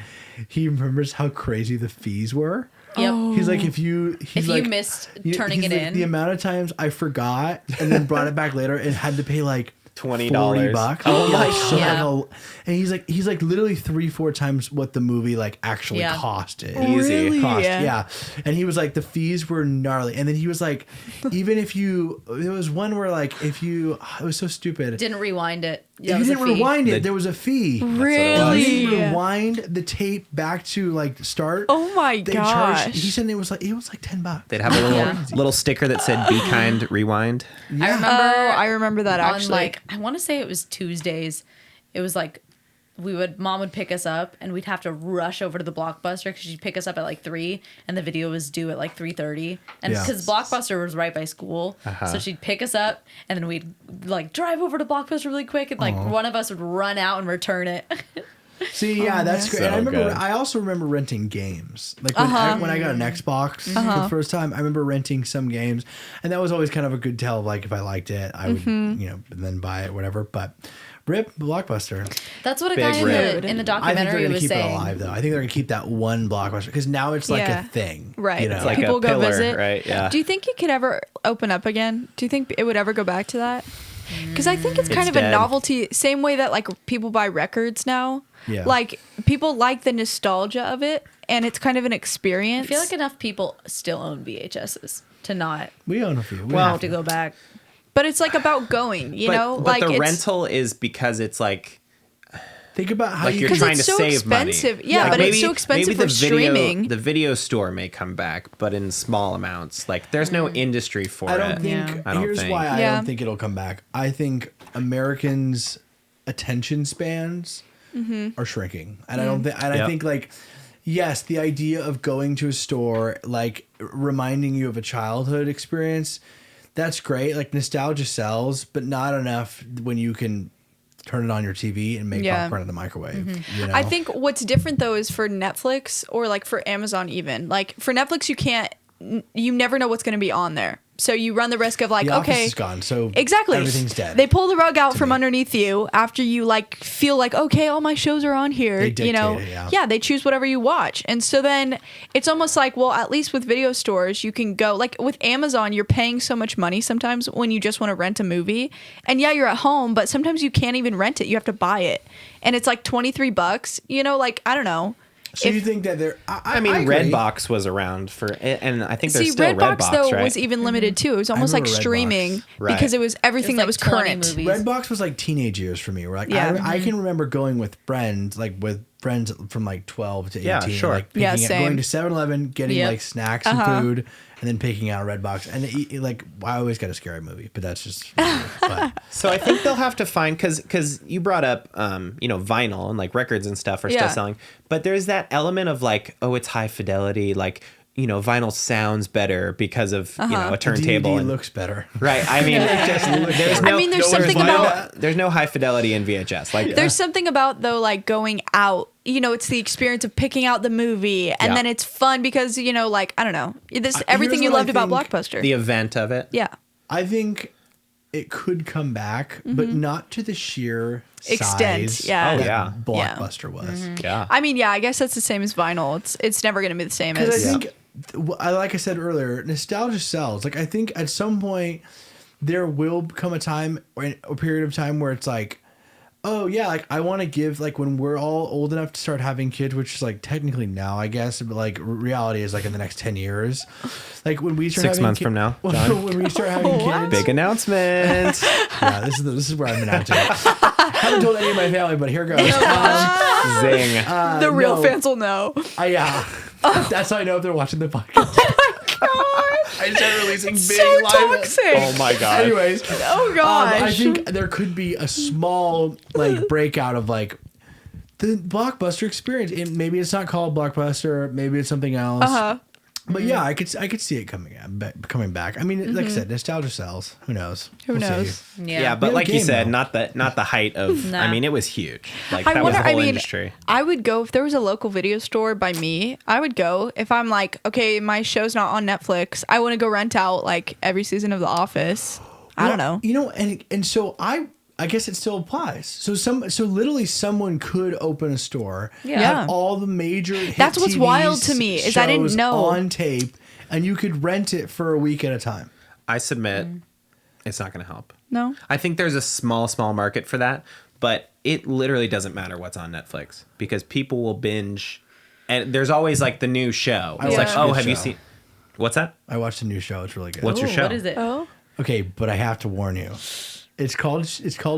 he remembers how crazy the fees were. Yep. He's like, if you missed turning it in. the amount of times I forgot and then brought it back later and had to pay like $20. $40. Oh my God. And he's like literally 3-4 times what the movie like actually Yeah. costed. Easy. Really? Yeah. And he was like, the fees were gnarly. And then he was like, even if there was one where like, it was so stupid. Didn't rewind it. If you didn't rewind it, there was a fee. Really? You didn't rewind the tape back to like start. Oh my They gosh! charged. He said it was like $10. They'd have a little sticker that said "Be kind, rewind." I remember. I remember that on actually. like I want to say it was Tuesdays. It was like mom would pick us up and we'd have to rush over to the Blockbuster because she'd pick us up at like 3 and the video was due at like 3:30 and Yeah. because Blockbuster was right by school, so she'd pick us up and then we'd like drive over to Blockbuster really quick and like one of us would run out and return it. See, yeah, that's great. So And good. I also remember renting games. Like when I got an Xbox for the first time, I remember renting some games, and that was always kind of a good tell. Of like if I liked it, I would and then buy it, whatever. But rip Blockbuster. That's what a Big guy rip. in the I think they're documentary gonna was keep it saying. alive though. I think they're gonna keep that one Blockbuster because now it's like Yeah. a thing, Right. You know? It's like People a go pillar, visit. right? Yeah. Do you think it could ever open up again? Do you think it would ever go back to that? Because I think it's kind It's of a dead. novelty, same way that like people buy records now. Yeah. Like people like the nostalgia of it, and it's kind of an I experience. feel like enough people still own VHSs to not We own a few. have to go back. but it's like about going, you know, but like the it's, rental is because it's like Think about how like you're can. trying it's to so save money. expensive. Yeah, Like, but it's so expensive maybe for streaming. The video store may come back, but in small amounts. Like there's no industry for I it. don't think. Yeah. I don't Here's think. why I Yeah. don't think it'll come back. I think Americans' attention spans are shrinking, and I don't think. And I Yep. think like, yes, the idea of going to a store, like reminding you of a childhood experience, that's great. Like nostalgia sells, but not enough when you can turn it on your TV and make Yeah. popcorn in the microwave. You know? I think what's different though is for Netflix or like for Amazon even. Like for Netflix you never know what's going to be on there. So you run the risk of like, The Office okay, is gone, so exactly. everything's dead. They pull the rug out from me. underneath you after you like feel like, okay, all my shows are on here. They you know, dictate it, yeah. they choose whatever you watch. And so then it's almost like, well, at least with video stores, you can go like with Amazon, you're paying so much money sometimes when you just want to rent a movie. And yeah, you're at home, but sometimes you can't even rent it. You have to buy it. And it's like $23, you know, like, I don't know. So if- you think that they're? I mean, agree. Redbox was around for, and I think there's See, still Redbox Redbox, though right? was even limited too. It was almost like remember Redbox. streaming Right. because it was everything It was that like was 20 current. movies. Redbox was like teenage years for me. Where like Yeah. I can remember going with friends, from like 12 to 18. Yeah, sure. Like Yeah, picking out- same. going to 7-Eleven, getting Yep. like snacks and food, and then picking out a Redbox. And like I always got a scary movie, but that's just. But So I think they'll have to find because you brought up vinyl and like records and stuff are still Yeah. selling, but there's that element of like, oh, it's high fidelity, like vinyl sounds better because of a turntable DVD and looks better. right. I mean, there's no. I mean, there's something about there's no high fidelity in VHS. Like there's something about though like going out. It's the experience of picking out the movie, and Yeah. then it's fun because like I don't know, this everything here's you what I loved about think Blockbuster. the event of it. Yeah, I think it could come back, but not to the sheer Extent, size yeah. Oh, that yeah. Blockbuster was. Yeah. I mean, yeah, I guess that's the same as vinyl. It's never gonna be the same Because as I think, like I said earlier, nostalgia sells. Like I think at some point there will come a time or a period of time where it's like, oh yeah, like I want to give like when we're all old enough to start having kids, which is like technically now, I guess, but like reality is like in the next 10 years. Like when we start 6 having months from now, John. when we start having kids. Big announcement. Yeah, this is where I'm announcing it. Haven't told any of my family, but here goes. Zing. the real no. fans will know. Yeah. That's how I know if they're watching the podcast. I start releasing big So live. toxic. Oh my god. Anyways, Oh gosh. I think there could be a small like breakout of like the Blockbuster experience. Maybe it's not called Blockbuster. Maybe it's something else. But yeah, I could see it coming back. I mean, like I said, nostalgia sells. Who knows? Who We'll knows? see. Yeah, but We have like a you game, said, though. not the height of. Nah. I mean, it was huge. Like I that wonder. was the whole I mean, industry. I would go if there was a local video store by me. I would go if I'm like, okay, my show's not on Netflix. I want to go rent out like every season of The Office. I don't know. You know, and so I guess it still applies. So literally someone could open a store, Yeah. have all the major hit That's what's TV wild to me, is I didn't shows know. on tape, and you could rent it for a week at a time. I submit, it's not going to help. No. I think there's a small market for that, but it literally doesn't matter what's on Netflix because people will binge, and there's always like the new show. It's like, watched a oh, good have you show. seen? What's that? I watched a new show. It's really good. What's your Ooh, show? What is it? Oh. Okay, but I have to warn you. It's called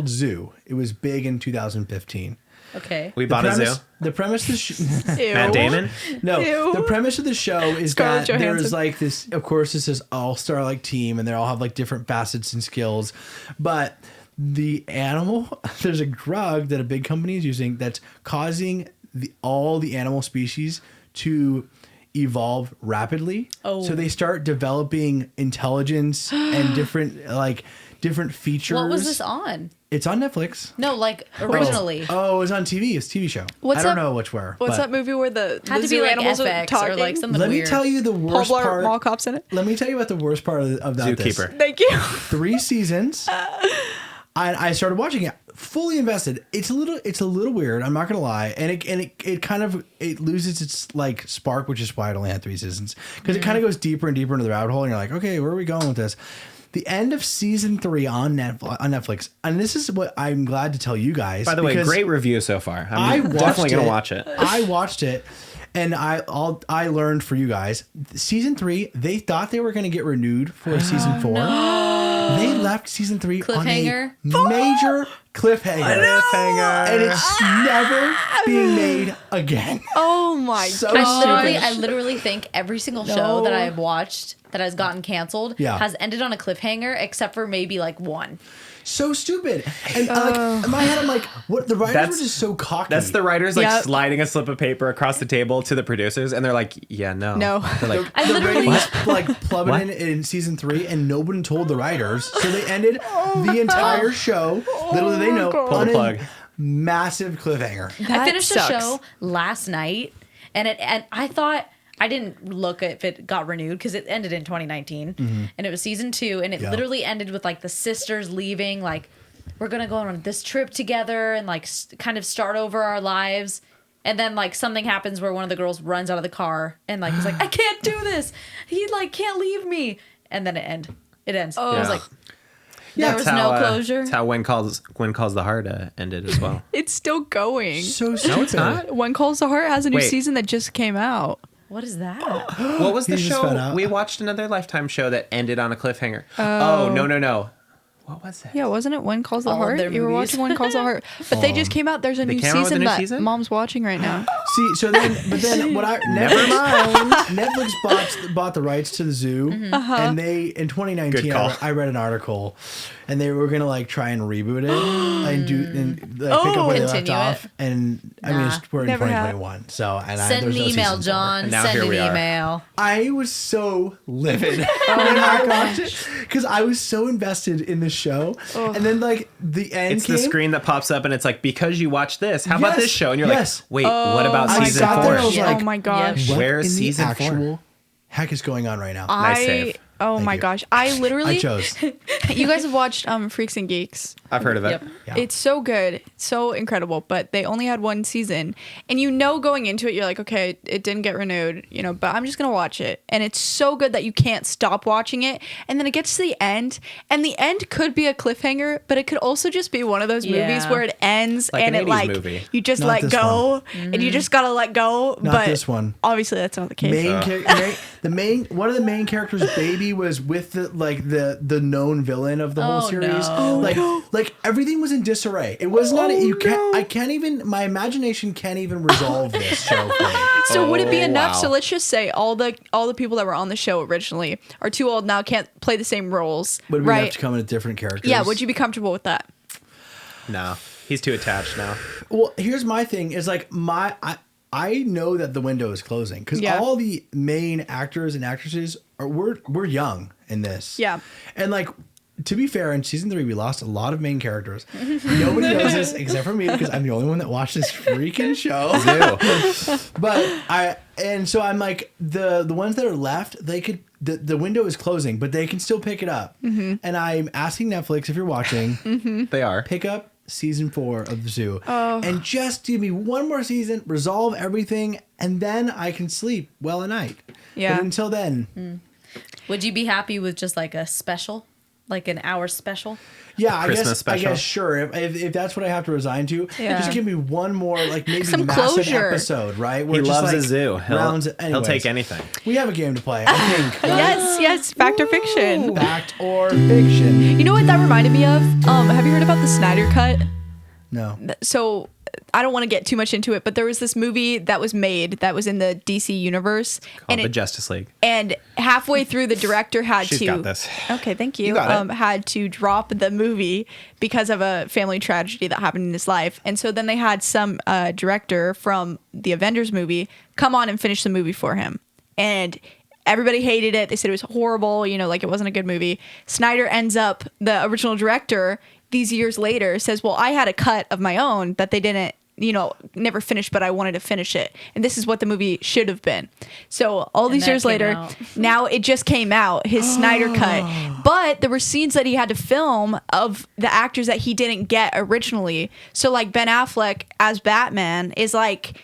Zoo. It was big in 2015. Okay. We bought a zoo. The premise of the Ew. Matt Damon. No, Ew. the premise of the show is Scarlett that there's Johansson. like this. Of course, it's this all-star like team, and they all have like different facets and skills. But the animal, there's a drug that a big company is using that's causing all the animal species to evolve rapidly. Oh. So they start developing intelligence and different features. What was this on? It's on Netflix. No, like originally. Oh, it was on TV. It's a TV show. What's I don't that- know which where. What's but that movie where the Had to zoo be like animals are FX talking? or like something Let weird. me tell you the Paul worst Blart part. Mall Cops in it. Let me tell you about the worst part of that. Zookeeper. Thank you. 3 seasons. I started watching it, fully invested. It's a little weird. I'm not gonna lie, and it kind of loses its like spark, which is why it only had 3 seasons because it kind of goes deeper and deeper into the rabbit hole, and you're like, okay, where are we going with this? The end of season 3 on Netflix, and this is what I'm glad to tell you guys. By the way, because great review so far. I I'm definitely watched gonna it. watch it. I watched it, and I learned for you guys. Season 3, they thought they were going to get renewed for season 4. They left season 3 Cliffhanger? on a major cliffhanger, and it's never being made again. Oh my So god. stupid. I literally think every single show that I've watched that has gotten canceled Yeah. has ended on a cliffhanger, except for maybe like one. So stupid. And like in my head, I'm like, what? The writers were just so cocky. That's the writers like Yep. sliding a slip of paper across the table to the producers, and they're like, "Yeah, no, No. They're like, I the literally ratings like plummeted in season 3, and nobody told the writers, so they ended the entire show. Little did they know, Pull on the a plug. massive cliffhanger. I finished sucks. the show last night, and I thought I didn't look if it got renewed because it ended in 2019, and it was season 2, and it Yeah. literally ended with like the sisters leaving, like we're gonna go on this trip together and like kind of start over our lives. And then like something happens where one of the girls runs out of the car and like is like, I can't do this. He like can't leave me. And then it ends. Oh. It was Yeah. like there was That's no how, closure. That's how When Calls the Heart ended as well. It's still going. So stupid. No, it's not. When Calls the Heart has a new Wait. season that just came out. What is that? What was the He just found show? out. We watched another Lifetime show that ended on a cliffhanger. Oh, no. What was it? Yeah, wasn't it When Calls the All of Heart? their You were movies. watching When Calls the Heart. But they just came out. There's a They new came out with a season new that season? Mom's watching right now. See, so then what I Never mind. Netflix bought the rights to the zoo, and they in 2019 Good call. I read an article, and they were gonna like try and reboot it and like, pick up where they left Continue off, it. and I mean Nah. we're in Never have. 2021, so Send an there's no email, season 4. John. And now Send here an we are. email. I was so livid when I watched it because I was so invested in the show, and then like the end It's came. the screen that pops up, and it's like, because you watched this, how about Yes, this show? And you're yes. like, wait, what about I season sat there 4? and I was Yeah. like, Oh my gosh. Yep. what Where's in the season 4? actual heck is going on right now? Nice save. Oh Thank my you. gosh. I literally I chose. You guys have watched Freaks and Geeks. I've heard of it. Yep. Yeah. It's so good, so incredible, but they only had one season. And you know going into it you're like, okay, it didn't get renewed, but I'm just going to watch it. And it's so good that you can't stop watching it. And then it gets to the end, and the end could be a cliffhanger, but it could also just be one of those movies Yeah. where it ends Like and an it 80s like movie. you just Not let this go and you just got to let go, Not but this one. obviously that's not the case. One of the main characters' baby was with the known villain of the whole Oh, series. no. Like everything was in disarray. It was not. I can't even. My imagination can't even resolve this show for me. So would it be Oh, enough? wow. So let's just say all the people that were on the show originally are too old now, can't play the same roles, Would we right? have to come in different characters? Yeah, would you be comfortable with that? No, he's too attached now. Well, here's my thing. Is like I know that the window is closing because Yeah. all the main actors and actresses we're young in this. Yeah. And like, to be fair, in season 3, we lost a lot of main characters. Nobody knows this except for me because I'm the only one that watched this freaking show. So I'm like, the ones that are left, they could, the window is closing, but they can still pick it up. And I'm asking Netflix, if you're watching, They are. pick up season 4 of The Zoo and just give me one more season, resolve everything, and then I can sleep well at night. Yeah. But until then, Would you be happy with just like a special? Like an hour special? yeah, Christmas I special. guess sure. If that's what I have to resign to, Yeah. just give me one more, like maybe Some massive closure. episode, right? Where He it just, loves like, a zoo. rounds- He'll anyways, take anything. We have a game to play, I think. right? Yes, fact or fiction. Fact or fiction? You know what that reminded me of? Have you heard about the Snyder Cut? No. So I don't want to get too much into it, but there was this movie that was made that was in the DC universe, Called the Justice League. and halfway through, the director had She's to. got this. Okay, thank you. You got it. Had to drop the movie because of a family tragedy that happened in his life, and so then they had some director from the Avengers movie come on and finish the movie for him, and everybody hated it. They said it was horrible. You know, like it wasn't a good movie. Snyder ends up, the original director, these years later says, well, I had a cut of my own that they didn't, never finished, but I wanted to finish it. And this is what the movie should have been. So all these that years came later, out. now it just came out, his Snyder cut. But there were scenes that he had to film of the actors that he didn't get originally. So like Ben Affleck as Batman is like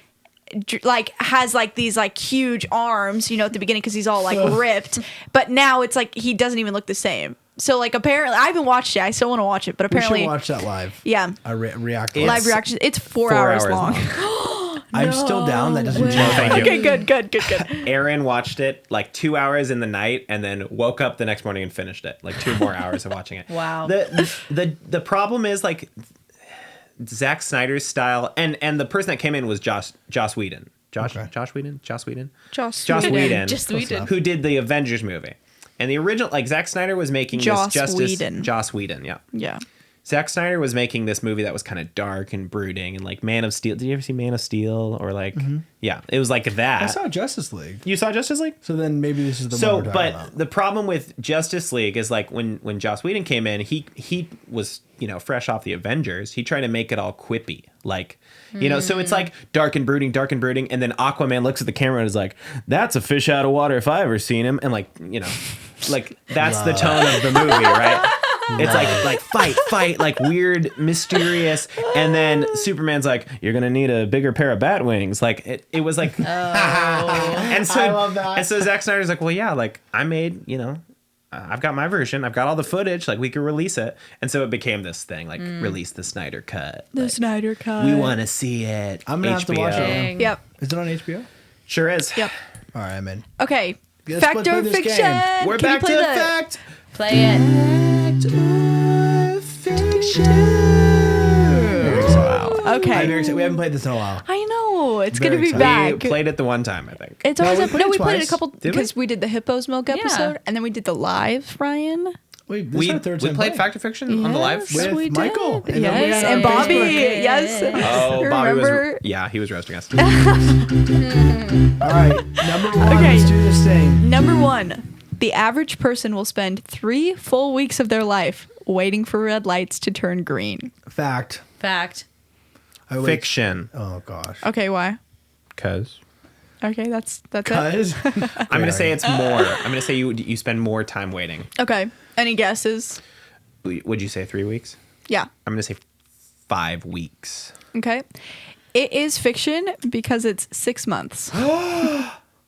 has like these like huge arms, at the beginning because he's all like ripped. But now it's like he doesn't even look the same. So like apparently I haven't watched it. I still want to watch it, but We apparently should watch that live. Yeah. I react It's- Live reaction. It's 4 4 hours hours long. I'm still down. That doesn't change. Thank you. Okay, good. Aaron watched it like 2 hours in the night and then woke up the next morning and finished it. Like 2 more hours of watching it. Wow. The problem is like Zack Snyder's style and the person that came in was Joss Whedon. Joss Whedon? Joss Whedon. Just Whedon. Who did the Avengers movie. And the original, like Zack Snyder was making Joss this Justice. Whedon. Joss Whedon, yeah. Yeah. Zack Snyder was making this movie that was kind of dark and brooding and like Man of Steel. Did you ever see Man of Steel? Or like, yeah, it was like that. I saw Justice League. You saw Justice League? So then maybe this is the So, one we're talking about. the problem with Justice League is like when Joss Whedon came in, he was fresh off the Avengers. He tried to make it all quippy, like so it's like dark and brooding, and then Aquaman looks at the camera and is like, "That's a fish out of water if I ever seen him," and like like that's the tone of the movie, right? It's like fight, like weird, mysterious, and then Superman's like, "You're gonna need a bigger pair of bat wings." Like it was like, and so I love that. And so Zack Snyder's like, "Well, yeah, like I made, I've got my version, I've got all the footage, like we could release it," and so it became this thing, like release the Snyder cut. The Like, Snyder Cut. we want to see it. I'm gonna have to watch it. Dang. Yep. Is it on HBO? Sure is. Yep. All right, I'm in. Okay. Let's Fact play or this fiction? game. We're Can you back to play the fact. Play it. Wow. Okay. I'm very excited. We haven't played this in a while. I know. It's Very going to be excited. We back. played it the one time, I think. It's always we a, played it we played it a twice. couple Did we? because we did the Hippos Milk episode and then we did the live, Ryan. Wait, this We is our third time played playing. Fact or Fiction on the live. With we Michael. did. And then we Yes, had and on Bobby. Facebook. Yes. Oh, Bobby Remember? was he was roasting us. All right, number one. Okay. Let's do this thing. Number 1. The average person will spend 3 full weeks of their life waiting for red lights to turn green. Fact. Fact. I wait- Fiction, Oh gosh. Okay, why? because Okay, that's it. Cause I'm gonna say it's more. I'm gonna say you spend more time waiting. Okay. Any guesses? Would you say 3 weeks? Yeah. I'm gonna say 5 weeks. Okay. It is fiction because it's 6 months.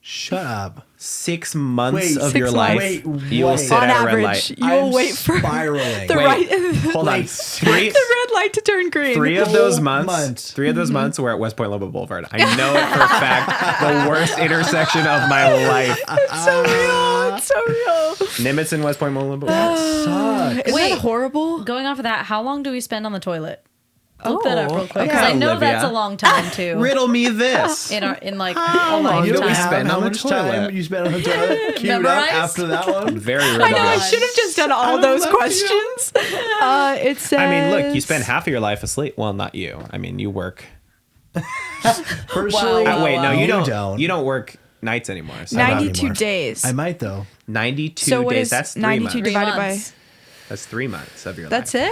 shut up. 6 months Wait, of 6 your life, Wait, you will wait. sit On at a red average, light. you will I'm wait for spiraling. the Wait, right hold on. Wait, Three, the red light to turn green. 3 of those Full months. months. 3 of those months were at West Point Loma Boulevard. I know it for a fact. The worst intersection of my life. It's so real. It's so real. Nimitz and West Point Loma Boulevard. Sucks. Isn't Wait. that horrible? Going off of that, how long do we spend on the toilet? Look that up real quick. Okay, Because I know Olivia. that's a long time too. Riddle me this. In like How a long do we lifetime. spend how on the much toilet? time you spent on the toilet? Queued up Memorized? after that one. Very I know. I riddle. should have just done all I those love you. questions. It says. I mean, look, you spend half of your life asleep. Well, not you. I mean, you work Personally, Wow. Wait, no, you You don't. You don't work nights anymore. So Not 92 anymore. days. I might though. 92 So what days. is That's 3 92 months. divided by? months. That's 3 months of your That's life.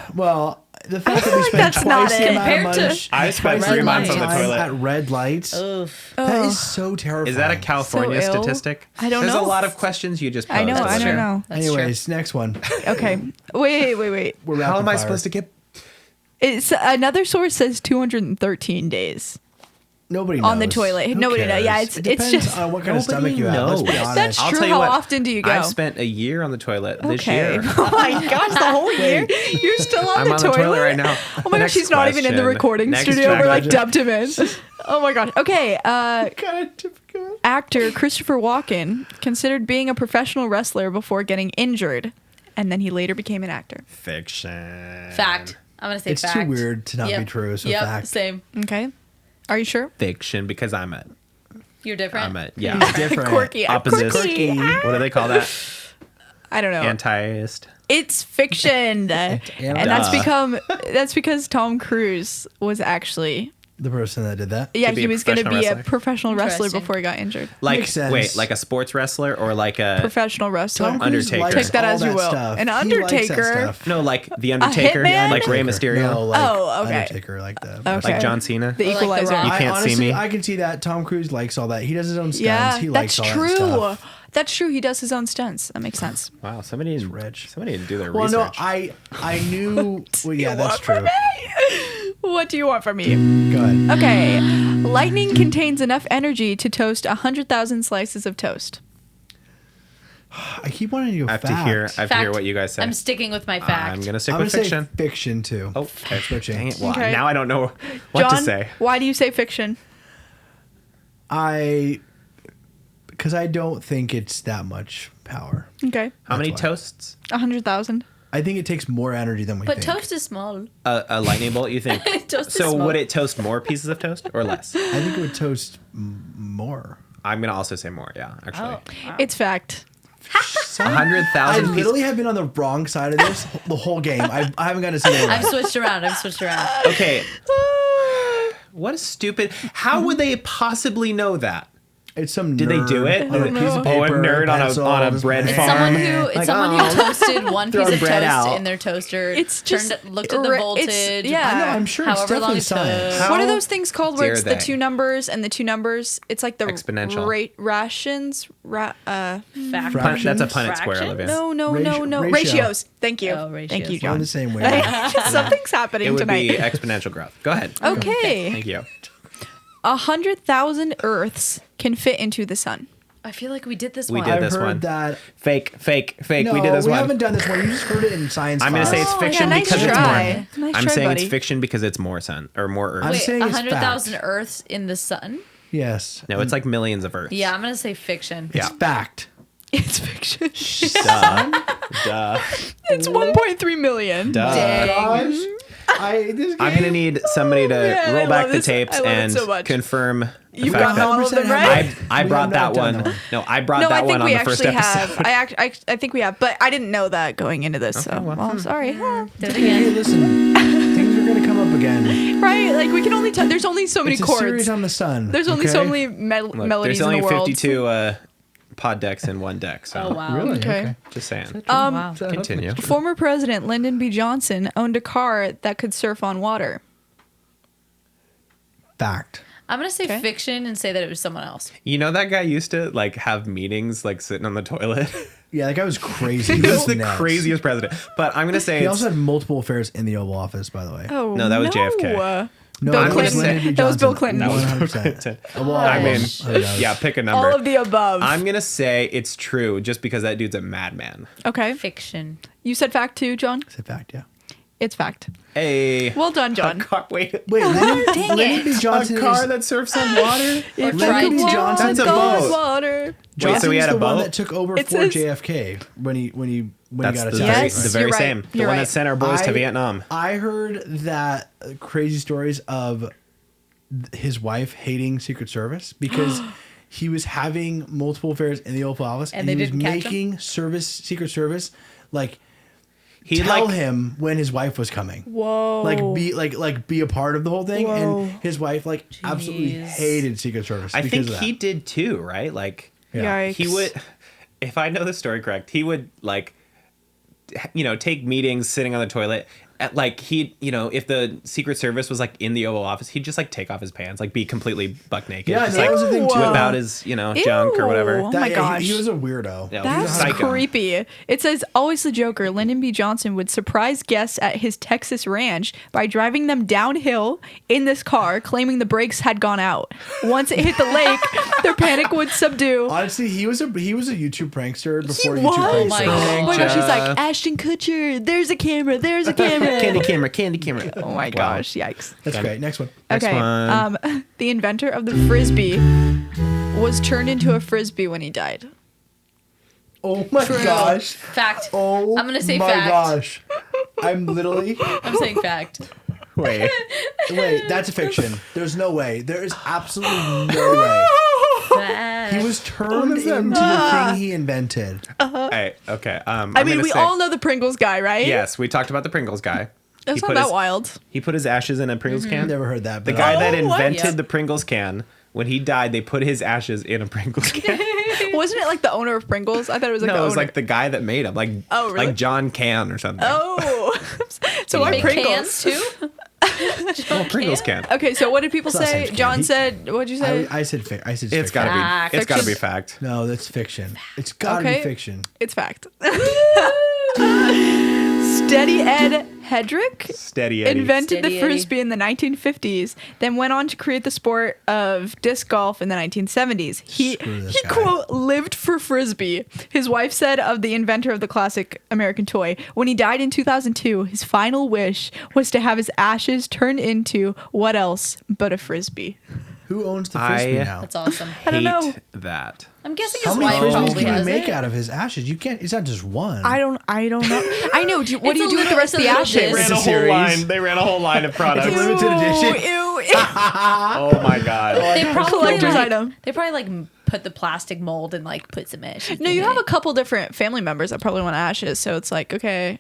it? Well, the fact that we like spent that's not twice the it. amount of Compared to- money, I spent twice 3 the amount months of on the time toilet. at red lights. Oof. That is so terrifying. Is that a California So ill. statistic? I don't There's know. a lot of questions you just posed. I know. I That's don't true. know. That's Anyways, next one. Okay. Wait. We're How am I rapid supposed to fire. get? It's another source says 213 days. Nobody knows. on the toilet. Who Nobody knows. cares? Yeah, It it's depends just on what kind of Nobody stomach you have. Let's be knows. honest. That's I'll true. tell you How what, often do you go? I've spent a year on the toilet this Okay. year. Oh my gosh, the whole year? You're still on I'm the on the toilet? toilet right now. Oh my gosh, Next he's not even in the question. recording Next studio. We're like question. dubbed him in. Oh my god. Okay, Kind of typical. actor Christopher Walken considered being a professional wrestler before getting injured, and then he later became an actor. Fiction. Fact. I'm gonna say It's fact. too weird to not Yep. be true. So Yep. fact. Same. Okay. Are you sure? Fiction because I'm a You're different. yeah. Different. Quirky. I'm Opposite. quirky. What do they call that? I don't know. Antiist. It's fiction. And that's because Tom Cruise was actually The person that did that. yeah, be he a was going to professional be a wrestler? professional wrestler Interesting. before he got injured. Like Makes sense. wait, like a sports wrestler or like a Professional wrestler. Tom Cruise Undertaker. likes Take that all as you will. stuff. An He likes that Undertaker. stuff. no, like the Undertaker, hitman? like Rey Mysterio, No, like Oh, okay. Undertaker, like that. Okay. like John Cena. The Or like The Equalizer. Rock. You I can't see honestly, me. I can see that Tom Cruise likes all that. He does his own stunts. Yeah, he that's likes all true. that stuff. That's true. He does his own stunts. That makes sense. Wow, somebody rich. Somebody didn't do their Well, no, research. I knew. Well, yeah, that's true. What do you want from me? Go ahead. Okay. Lightning contains enough energy to toast 100,000 slices of toast. I keep wanting to go I have fact. to hear. I have to hear Fact. what you guys say. I'm sticking with my fact. I'm gonna stick I'm with gonna fiction. say fiction too. Oh, okay. switching. Dang it. Well, Okay. now I don't know what John, to say. why do you say fiction? Because I don't think it's that much power. Okay. How many why. toasts? 100,000. I think it takes more energy than we But think. toast is small. A lightning bolt? You think? Toast is So small. would it toast more pieces of toast or less? I think it would toast more. I'm gonna also say more. Yeah, actually, Oh. It's fact. 100,000 I pieces. literally have been on the wrong side of this the whole game. I haven't gotten to see it. I've switched around. Okay. What a stupid. How would they possibly know that? It's some. Did they do nerd it? on a piece of paper, Oh, a nerd on a- pencil, on a just- bread It's farm. someone who Like, who oh. toasted one piece Throwing of bread toast out. in their toaster. It's just looked at the it's- voltage. yeah. I know. I'm sure it's However long definitely it took. science. How What are those things called where dare it's the they? two numbers and the two numbers? It's like the Exponential. rations. Fact. Fraction? That's a Punnett square, Fractions? Olivia. No. Ratio. Ratios. Thank you. Oh, ratios. Thank you, We're on John. the same way. Something's happening It would tonight. be exponential growth. Go ahead. Okay. Thank you. 100,000 Earths can fit into the sun. I feel like we did this We one. did I've this heard one. that. Fake. No, we did this one. haven't done this one. You just heard it in science. I'm gonna class. say it's Oh, fiction yeah, nice because it's try. more. Nice I'm try, saying buddy. it's fiction because it's more sun or more Earth. I'm Wait, saying it's 100,000 fact. Earths in the sun? Yes. No, it's like millions of Earths. Yeah, I'm gonna say fiction. It's fact. It's fiction. Duh. It's 1.3 million. Duh. Dang. Gosh. This I'm gonna need somebody to Man, I roll love back the this. tapes I love it and so much. confirm the You've fact gotten that all of them 100% right? I We brought have that not done one. that one. No, I brought No, I that think one on we the first actually episode. have. I think we have, but I didn't know that going into this. So, well, sorry. Did it Hey, again. listen. Things are gonna come up again. Right? Like we can only tell. There's only so many It's a chords. series on the sun. There's only so okay? many Look, melodies there's only in the world. 52 pod decks in one deck. So Oh, wow. Really? Okay. just saying. Wow. Continue. Former President Lyndon B. Johnson owned a car that could surf on water. Fact. I'm gonna say Okay. fiction and say that it was someone else. You know that guy used to like have meetings like sitting on the toilet. Yeah, that guy was crazy. He was the nuts. craziest president. But I'm gonna say He it's, also had multiple affairs in the Oval Office, by the way. Oh No, that was JFK. No, Bill it was Clinton. Lyndon B. That was Bill Johnson. Clinton. That was 100%. Well, I mean, who knows? yeah, pick a number. All of the above. I'm gonna say it's true just because that dude's a madman. Okay. Fiction. You said fact too, John? It's a fact, yeah. It's fact. Hey, Well done, John. wait, Wait, Dang Lyndon B. it. Johnson a car is, that surfs on water? If tried I could to. walk That's a on boat. water. Wait, so he had Johnson's a the one boat? that took over It for says- JFK when he That's got the, assassinated. very, Yes, the very you're right. same. The You're one right. that sent our boys to I- Vietnam. I heard that crazy stories of his wife hating Secret Service because he was having multiple affairs in the Oval Office And he they was didn't catch him? making Secret Service like He tell like him when his wife was coming. Whoa. Like be a part of the whole thing. Whoa. And his wife like absolutely Jeez. hated Secret Service. I because think of that. he did too, right? Like Yeah. Yikes. he would, if I know the story correct, he would like, take meetings sitting on the toilet. Like if the Secret Service was like in the Oval Office, he'd just like take off his pants, like be completely buck naked, Yeah, just that like was the thing, too. whip out his junk or whatever. Oh my gosh. He was a weirdo. Yeah, That's he's a psycho. creepy. It says, always the Joker, Lyndon B. Johnson would surprise guests at his Texas ranch by driving them downhill in this car, claiming the brakes had gone out. Once it hit the lake, their panic would subdue. Honestly, he was a YouTube prankster before He YouTube was? pranksters. my God. Oh my gosh, he's like, Ashton Kutcher, there's a camera, there's a camera. Candy camera. Oh my Wow. gosh, yikes. That's great. Next one. Next Okay, one. the inventor of the Frisbee was turned into a Frisbee when he died. Oh my gosh. Fact. Oh I'm gonna say my fact. gosh. I'm literally. I'm saying fact. Wait. Wait, that's a fiction. There's no way. There is absolutely no way. Fact. He was turned into the thing he invented. Hey, okay. I mean, we all know the Pringles guy, right? Yes, we talked about the Pringles guy. That's He not put that his- wild. He put his ashes in a Pringles can. Never heard that. The But guy that what? invented Yeah. the Pringles can, when he died, they put his ashes in a Pringles can. Wasn't it like the owner of Pringles? I thought it was like the No, it owner. was like the guy that made them, like Oh, really? like John Can or something. Oh. So why Make Pringles? cans too? Oh, Pringles can. Okay, so what did people It's not say? same John candy. said, what'd you say? I said fiction. I said It's fiction. gotta be. It's gotta be Fiction. fact. No, that's fiction. It's gotta Okay. be fiction. It's fact. Steady Ed Hedrick Steady Eddie. invented Steady the Eddie. Frisbee in the 1950s, then went on to create the sport of disc golf in the 1970s. He Screw this guy. quote, lived for Frisbee. His wife said of the inventor of the classic American toy, when he died in 2002, his final wish was to have his ashes turned into what else but a Frisbee. Who owns the frisbee now? That's awesome. I don't know. Hate that. I'm guessing How his many wife frisbees probably can you has make it. out of his ashes? You can't. It's not just one. I don't know. I know. What do you It's do a with the little- rest of the it's a little ashes? bit- a series. They ran a whole line of products. It's a limited edition. Ew. Oh my god. They probably Collector's like, item. They probably like put the plastic mold and like put some ashes. No, in you have it. a couple different family members that probably want ashes, so it's like, okay,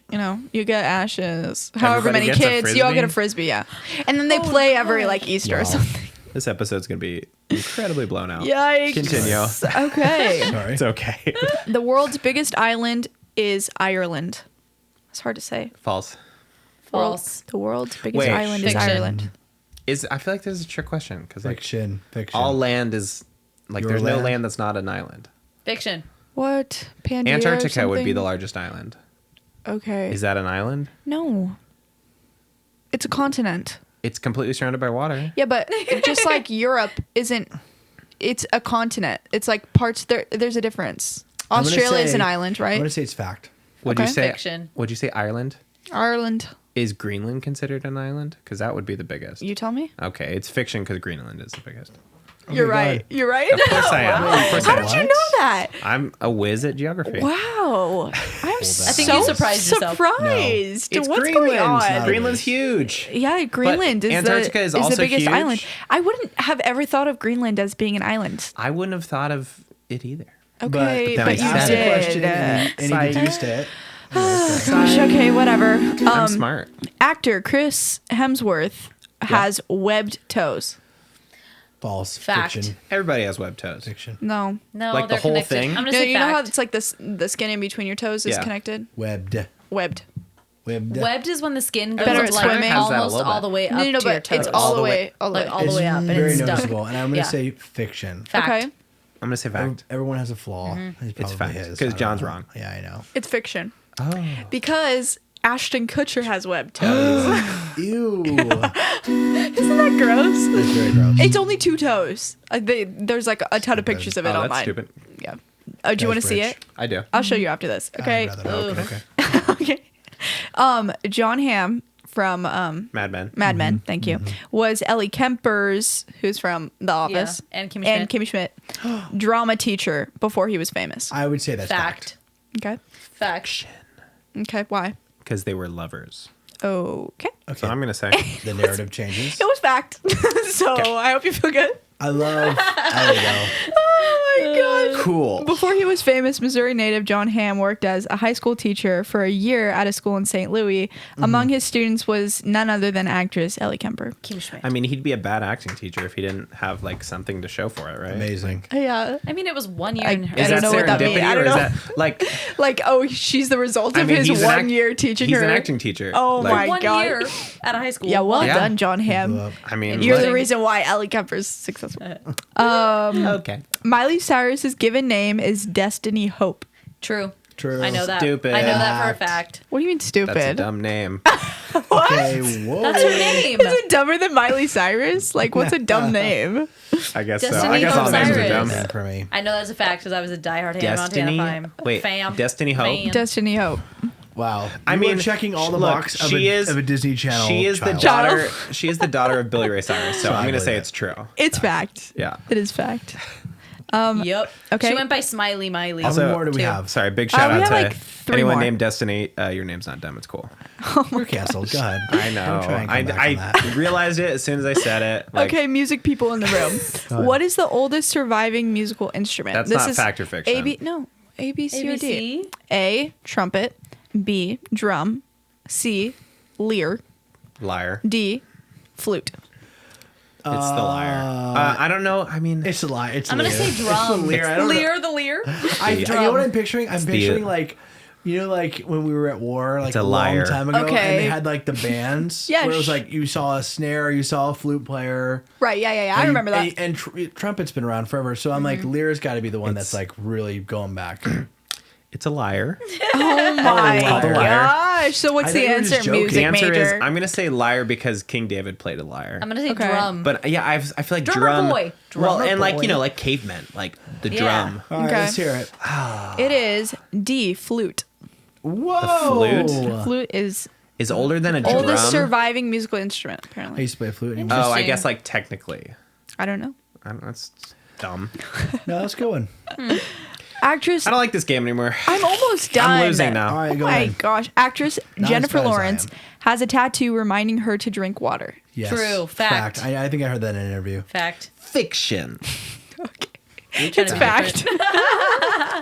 you get ashes. However Everybody many gets a kids, you all get a Frisbee? frisbee, yeah. And then they play every like Easter or Wow. something. This episode's gonna be incredibly blown out. Yikes. Continue. Okay. Sorry. It's okay. The world's biggest island is Ireland. It's hard to say. False. False. The world's biggest Wait, island is fiction. Ireland. I feel like this is a trick question because like Fiction. Fiction. all land is like Your there's no land? land that's not an island. Fiction. What? Pangaea or Antarctica would be something? the largest island. Okay. Is that an island? No. It's a continent. It's completely surrounded by water. Yeah, but just like Europe isn't, it's a continent. It's like parts there's a difference. I'm gonna Australia is say- an island, I'm right? gonna say it's fact. Would you Okay. say Fiction. Would you say Ireland? Ireland. Is Greenland considered an island? Because that would be the biggest. You tell me. Okay, it's fiction because Greenland is the biggest. You're go right. ahead. You're right. Of course I am. Of course How I did am. you know that? I'm a whiz at geography. Wow. I'm I think so you surprised yourself. surprised. It's What's Greenland. going on? Greenland's huge. Yeah, Greenland is Antarctica the, is the also biggest huge. island. I wouldn't have ever thought of Greenland as being an island. I wouldn't have thought of it either. Okay, then but I you said Ask the it. question did. and he deduced it. Gosh, okay, whatever. I'm smart. Actor Chris Hemsworth has webbed toes. False. Fact. Fiction. Everybody has webbed toes. Fiction. No. No, Like the they're whole connected. thing? I'm gonna No, say you know how fact. it's like the skin in between your toes is Yeah. connected? Webbed. Webbed. Webbed. Webbed is when the skin goes Better up, at like swimming. Has that a almost little all bit. the way up No, to your but toes. it's all the way. like all the It's way up, and very it's stuck. noticeable, and I'm gonna Yeah. say fiction. Fact. Okay. I'm gonna say fact. Everyone has a flaw. Mm-hmm. It's probably fact, his. 'cause I don't John's know. wrong. Yeah, I know. It's fiction. Oh. Because Ashton Kutcher has webbed toes. Ew. Isn't that gross? It's very gross. It's only 2 toes. There's like a ton of pictures of it Oh, online. that's stupid. Yeah. Do you want to see Rich. it? I do. I'll show you after this. Okay. I'd rather not. Okay. Okay. John Hamm from Mad Men. Mad Men, thank you, was Ellie Kemper's, who's from The Office, Yeah, and Kimmy Schmidt, drama teacher before he was famous. I would say that's fact. Fact. Okay. Fact. Okay. Why? Because they were lovers. Okay. Okay. So I'm gonna say The narrative changes. It was fact. So I hope you feel good. I love Ellie though. Oh my gosh. cool. Before he was famous, Missouri native John Hamm worked as a high school teacher for a year at a school in St. Louis. Among his students was none other than actress Ellie Kemper. Kim Schmidt. I mean, he'd be a bad acting teacher if he didn't have like something to show for it, right? Amazing. Yeah. I mean, it was 1 year. I- in her. Is I don't that know what that means. serendipity I don't or is know. that like? Like, oh, she's the result I of mean, his he's an 1 year teaching He's her. an acting teacher. Oh Like, my 1 God. year at a high school. Yeah, well Yeah. done, John Hamm. Well, I mean, You're like- the reason why Ellie Kemper's successful. okay. Miley Cyrus's given name is Destiny Hope. True. True. I know that. Stupid. I know that for a fact. What do you mean stupid? That's a dumb name. Okay, whoa. That's her name. Is it dumber than Miley Cyrus? Like, what's a dumb name? I guess so. Destiny I guess all Hope names are Cyrus. dumb. Yeah, for me. I know that's a fact because I was a diehard Hannah Destiny. Montana Wait, fam. Destiny Hope? Fan. Destiny Hope. Wow. I You mean, were checking all the look, box of, she a, is- of a Disney Channel. She is child. the daughter. She is the daughter of Billy Ray Cyrus. So So I'm I gonna say believe it's true. It's fact. Yeah. It is fact. Yep. okay. She went by Smiley Miley. How many more do we too. have? Sorry, big shout we out have, to like, 3 anyone more. named Destiny. Your name's not dumb. It's cool. We're canceled. Go ahead. I know. Don't try and come back on that. I realized it as soon as I said it. Like, Okay, music people in the room. ahead. What is the oldest surviving musical instrument? That's this not is fact or fiction. A, B, C, or D. ABC? A, trumpet. B, drum. C, lyre. Liar. D, flute. It's the liar. I don't know. I mean, It's a lie. It's I'm gonna Lear. say It's drum. the Lear. I don't know. Lear the Lear. You know what I'm picturing? I'm the- picturing like, you know, like when we were at war, like a a long liar. time ago, Okay. and they had like the bands. Yeah, where it was like you saw a snare, you saw a flute player. Right, yeah. I and- remember that. And trumpet's been around forever, so I'm like, Lear's got to be the one that's like really going back. it's a liar. Oh my liar. gosh. So what's I the thought you were just answer? joking. Music The answer major. is I'm gonna say liar because King David played a liar. I'm gonna say Okay. drum. But yeah, I feel like Drummer drum. boy. Well, Drummer and like boy. you know, like cavemen, like the Yeah. drum. All right, Okay. let's hear it. It is D, flute. Whoa! flute? Flute is Is older than a drum. oldest surviving musical instrument, I apparently. used to play flute. Oh, I Interesting. guess like technically. I don't know. I don't, that's dumb. No, let's go in. Actress, I don't like this game anymore. I'm almost done. I'm losing now. All right, Oh go my ahead. gosh. Actress Not Jennifer as bad as I Lawrence am. has a tattoo reminding her to drink water. Yes. True. Fact. I think I heard that in an interview. Fact. Fiction. It's fact.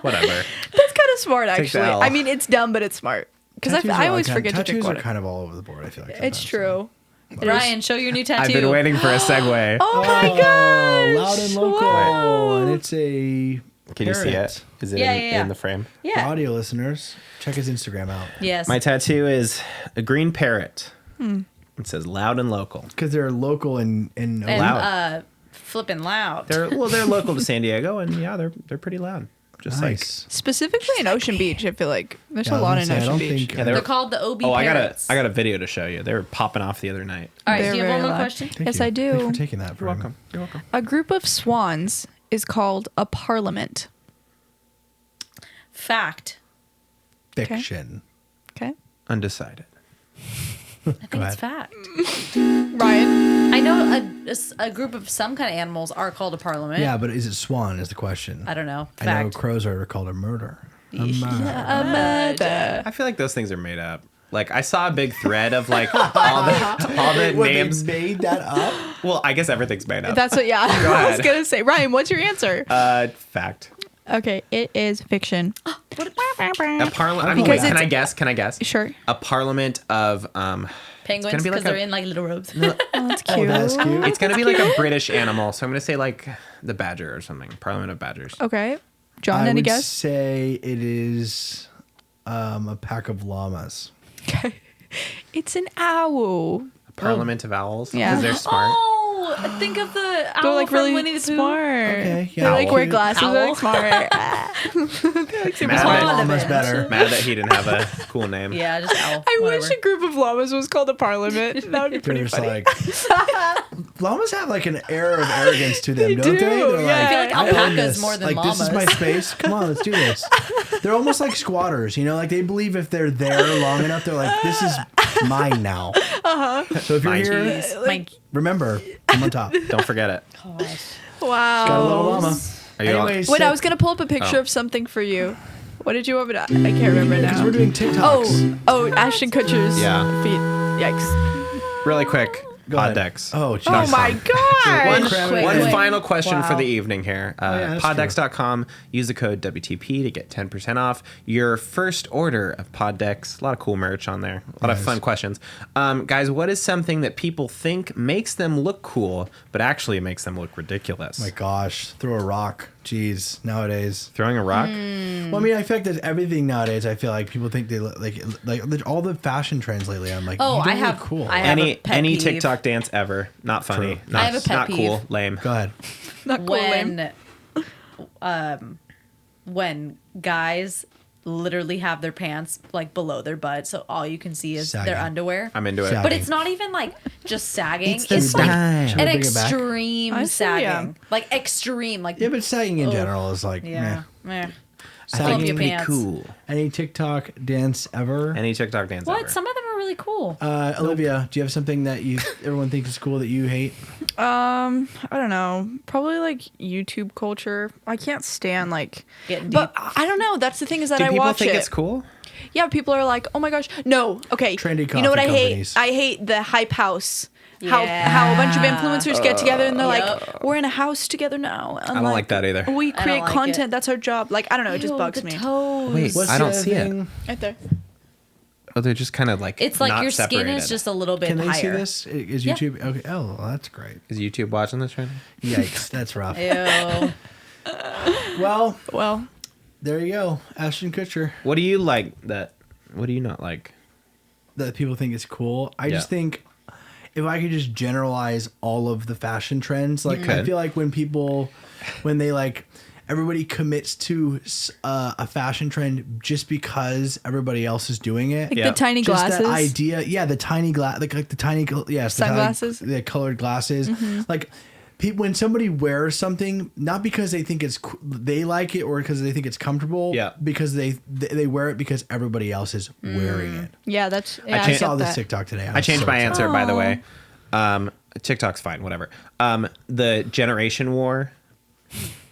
Whatever. That's kind of smart, Take the actually. L. I mean, it's dumb, but it's smart. Because Tattoos I are always all forget to drink tattoos water. are kind of all over the board. I feel like It's sometimes. true. It Ryan, is- show your new tattoo. I've been waiting for a segue. Oh my Oh, gosh. loud and local, Wow. and it's a. Can you see parrot. it? Is it Yeah, in, yeah, yeah. in the frame? For Yeah. audio listeners, check his Instagram out Yes. My tattoo is a green parrot. It says loud and local. because they're local and and loud. flipping loud. They're local to San Diego, and yeah, they're pretty loud. Just nice. Specifically in Ocean Beach, I feel like. There's Yeah, a I lot was in gonna say, I Ocean don't Beach. think- Yeah, They're called the OB Oh, parrots. I got a video to show you. They were popping off the other night. All right, They're do you have very one more loud. question? Thank Yes, you. I do. Thanks for taking that. You're From welcome. You're welcome. A group of swans is called a parliament. Fact. Fiction. Okay. Undecided. I think ahead. it's fact. Ryan. I know a group of some kind of animals are called a parliament. Yeah, but is it swan? Is the question. I don't know. I know Fact. crows are called a murder. A Yeesh. murder. I feel like those things are made up. Like I saw a big thread of like all the What, names. they made that up? Well, I guess everything's made up. That's what, yeah. I was ahead. going to say. Ryan, what's your answer? Fact. Okay, it is fiction. A parliament. Because Wait, it's- can I guess? Sure. A parliament of Penguins be because like they're a- in like little robes. Oh, that's cute. Oh, that's cute. It's gonna be like a British animal, so I'm gonna say like the badger or something. Parliament of badgers. Okay. John, I any would guess? say it is a pack of llamas. Okay. It's an owl. A parliament of owls. Yeah. Because they're smart. Oh, think of the owl They're like from really Winnie the Pooh. smart. Okay, yeah. They like wear Cute. glasses. They're Owl. like smart. They're like super Mad smart. that- Llama's better. Mad that he didn't have a cool name. Yeah, just owl. I Whatever. wish a group of llamas was called a parliament. That would be pretty They're just funny. like llamas have like an air of arrogance to them, They don't they? do, They're yeah. like, I feel like I own alpacas this. more than like, this is my llamas. space. Come on, let's do this. They're almost like squatters, you know, like they believe if they're there long enough, they're like, this is mine now. So if you're Mine. here, Jeez, my remember, I'm on top. Don't forget it. gosh. Wow. Got a little llama. Are you all- Anyways, Wait, I was gonna pull up a picture Oh. of something for you. What did you want me to? I can't remember because now. we're doing TikToks. Oh, Ashton Kutcher's Yeah. feet. Yikes. Really quick. Go Pod ahead. decks. Oh, Oh jeez. my One, gosh. one final question for Wow. the evening here. yeah, that's Poddex.com. Use the code WTP to get 10% off your first order of pod decks. A lot of cool merch on there. A lot of Yes. fun questions. Guys, what is something that people think makes them look cool, but actually makes them look ridiculous? My gosh, throw a rock. Jeez, nowadays. Throwing a rock? Well, I mean, I feel like there's everything nowadays. I feel like people think they look like all the fashion trends lately. I'm like, Oh, you don't I have- look cool. I have a pet Any peeve. TikTok dance ever. Not funny. True. Not, I have a pet not cool. peeve. Lame. Go ahead. Not cool, lame. When guys literally have their pants like below their butt, so all you can see is Sagging. their underwear. I'm into it. Sagging. But it's not even like just sagging. It's the It's like style. Should we an bring it back? extreme I see, yeah. sagging. Like extreme. Like Yeah, but sagging in general is like, yeah. Meh. I Sagging. think it's pretty pants. cool. Any TikTok dance ever? Any TikTok dance What? ever. Some of them are really cool. Olivia, do you have something that everyone thinks is cool that you hate? I don't know. Probably like YouTube culture. I can't stand like. Getting But deep. I don't know. That's the thing is that Do I people watch think it. it's cool? Yeah, people are like, oh my gosh, no. Okay, Trendy you know what I coffee hate? companies. I hate the hype house. Yeah. How a bunch of influencers get together and they're Yup. like, we're in a house together now. And I don't like that either. We don't create like content. it. That's our job. Like I don't know. It just Ew, bugs the me. toes. Wait, What's I the don't other see it. thing? Right there. Oh, they're just kind of like It's like not your skin separated. is just a little bit Can they higher. see this? Is Yeah. YouTube? Okay. Oh, well, that's great. Is YouTube watching this right now? Yikes, that's rough. Ew. Well, Well, there you go. Ashton Kutcher. What do you like that? What do you not like? That people think is cool. I Yeah. just think if I could just generalize all of the fashion trends, like I could. feel like when they like everybody commits to a fashion trend just because everybody else is doing it. like Yeah. the tiny Just glasses. that idea, yeah, the tiny glass, like the tiny, yes, Sunglasses? the colored glasses, like. When somebody wears something, not because they think they like it or because they think it's comfortable, Yeah. because they wear it because everybody else is wearing it. Yeah, that's. Yeah, I I, just saw get this that. TikTok today. I changed my answer, by the Aw. way. TikTok's fine, whatever. The generation war.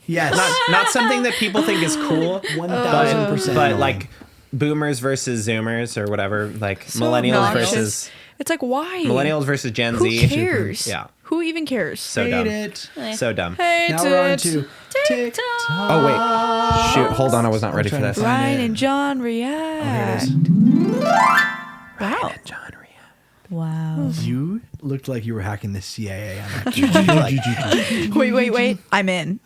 Yes, Not something that people think is cool, 1000%. but like boomers versus zoomers or whatever, like So millennials obnoxious. versus It's like why? millennials versus Gen Who Z. cares? Yeah. Who even cares? So hate dumb. it. So dumb. Hate Now we're on it. to TikTok. Oh wait. Shoot, hold on, I was not ready for trying to this. find- Ryan it. and John Here react. it is. Wow. John react. Wow. You looked like you were hacking the CIA on that. Wait. I'm in.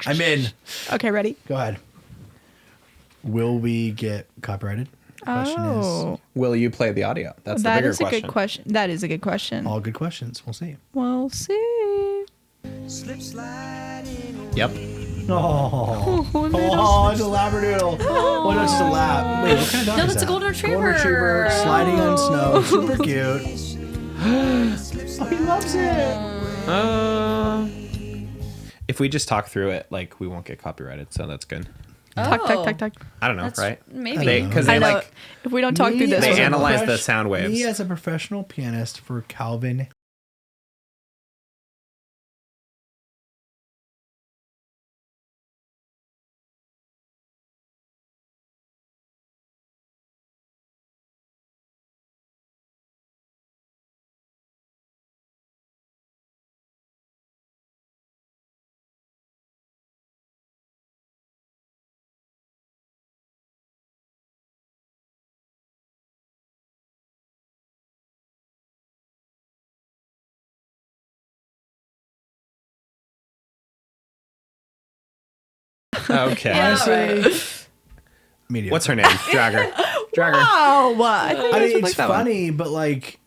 I'm in. Okay, ready? Go ahead. Will we get copyrighted? Question Oh, Will you play the audio? That's the that bigger is a question. good question. That is a good question. All good questions. We'll see. We'll see. Yep. Oh, it's a labradoodle. Oh, no, it's just a lab. Wait, what kind of dog No, is that's a that? golden retriever. Golden retriever sliding on snow. Super cute. Oh, he loves it. If we just talk through it, like we won't get copyrighted, so that's good. Talk. Oh. I don't know, That's- right? maybe. Because I they know. like If we don't talk through this, They we'll- analyze the sound waves. Me as a professional pianist for Calvin. Okay. Honestly, mediocre. What's her name? Dragger. Dragger. Oh, I think I I mean, should it's like that one. funny, but like,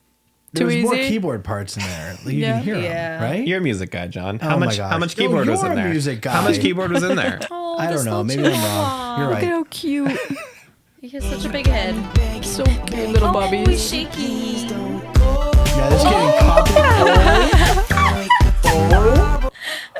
Too there's more easy? keyboard parts in there. Like, you Yeah. can hear 'em, Yeah. right? You're a music guy, John. How Oh my much? gosh. How much No, keyboard was you're in a there? music How much guy. keyboard was in there? Oh, I this don't know. little Maybe I'm wrong. chihuahua. You're Look at right. how cute. He has such a big head. So cute, little Oh, he's bubbies. shaky. Yeah, this is getting copied.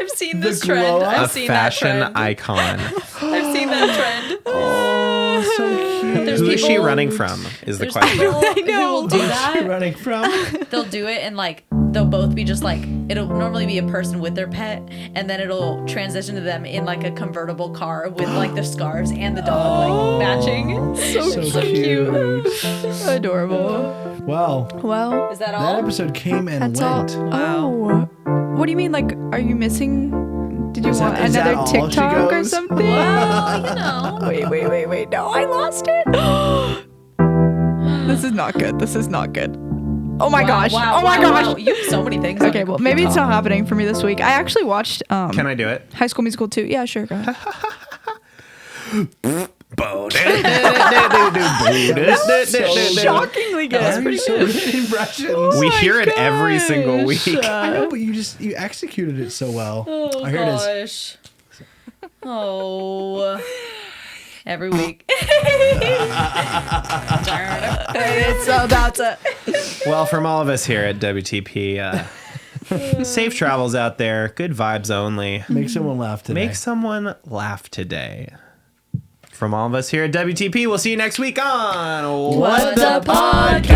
I've seen The this trend. glow up? A I've seen that fashion trend. icon. I've seen that trend. Oh, so cute. There's Who is she people- running from? Is the There's question. people I who know. will do Where's she that. running from? They'll do it and like they'll both be just like it'll normally be a person with their pet and then it'll transition to them in like a convertible car with like the scarves and the dog like matching. So cute. Adorable. Well, Is that that all? episode came and that's all. went. Oh, what do you mean? Like, are you missing? Did you Is want that- is that another all she TikTok or goes? something? Well, you know. Wait. No, I lost it. This is not good. This is not good. Oh my gosh. Oh my gosh. Wow. You have so many things. on Okay, your well, maybe it's computer. not happening for me this week. I actually watched Can I do it? High School Musical 2. Yeah, sure. Go ahead. Shockingly good. That's pretty good impressions. We my hear it every single gosh. week. I know, but you executed it so well. Oh, Here it is. gosh. Oh. Every week. It's about to. Well, from all of us here at WTP, safe travels out there. Good vibes only. Make someone laugh today. Make someone laugh today. From all of us here at WTP, we'll see you next week on What the Podcast?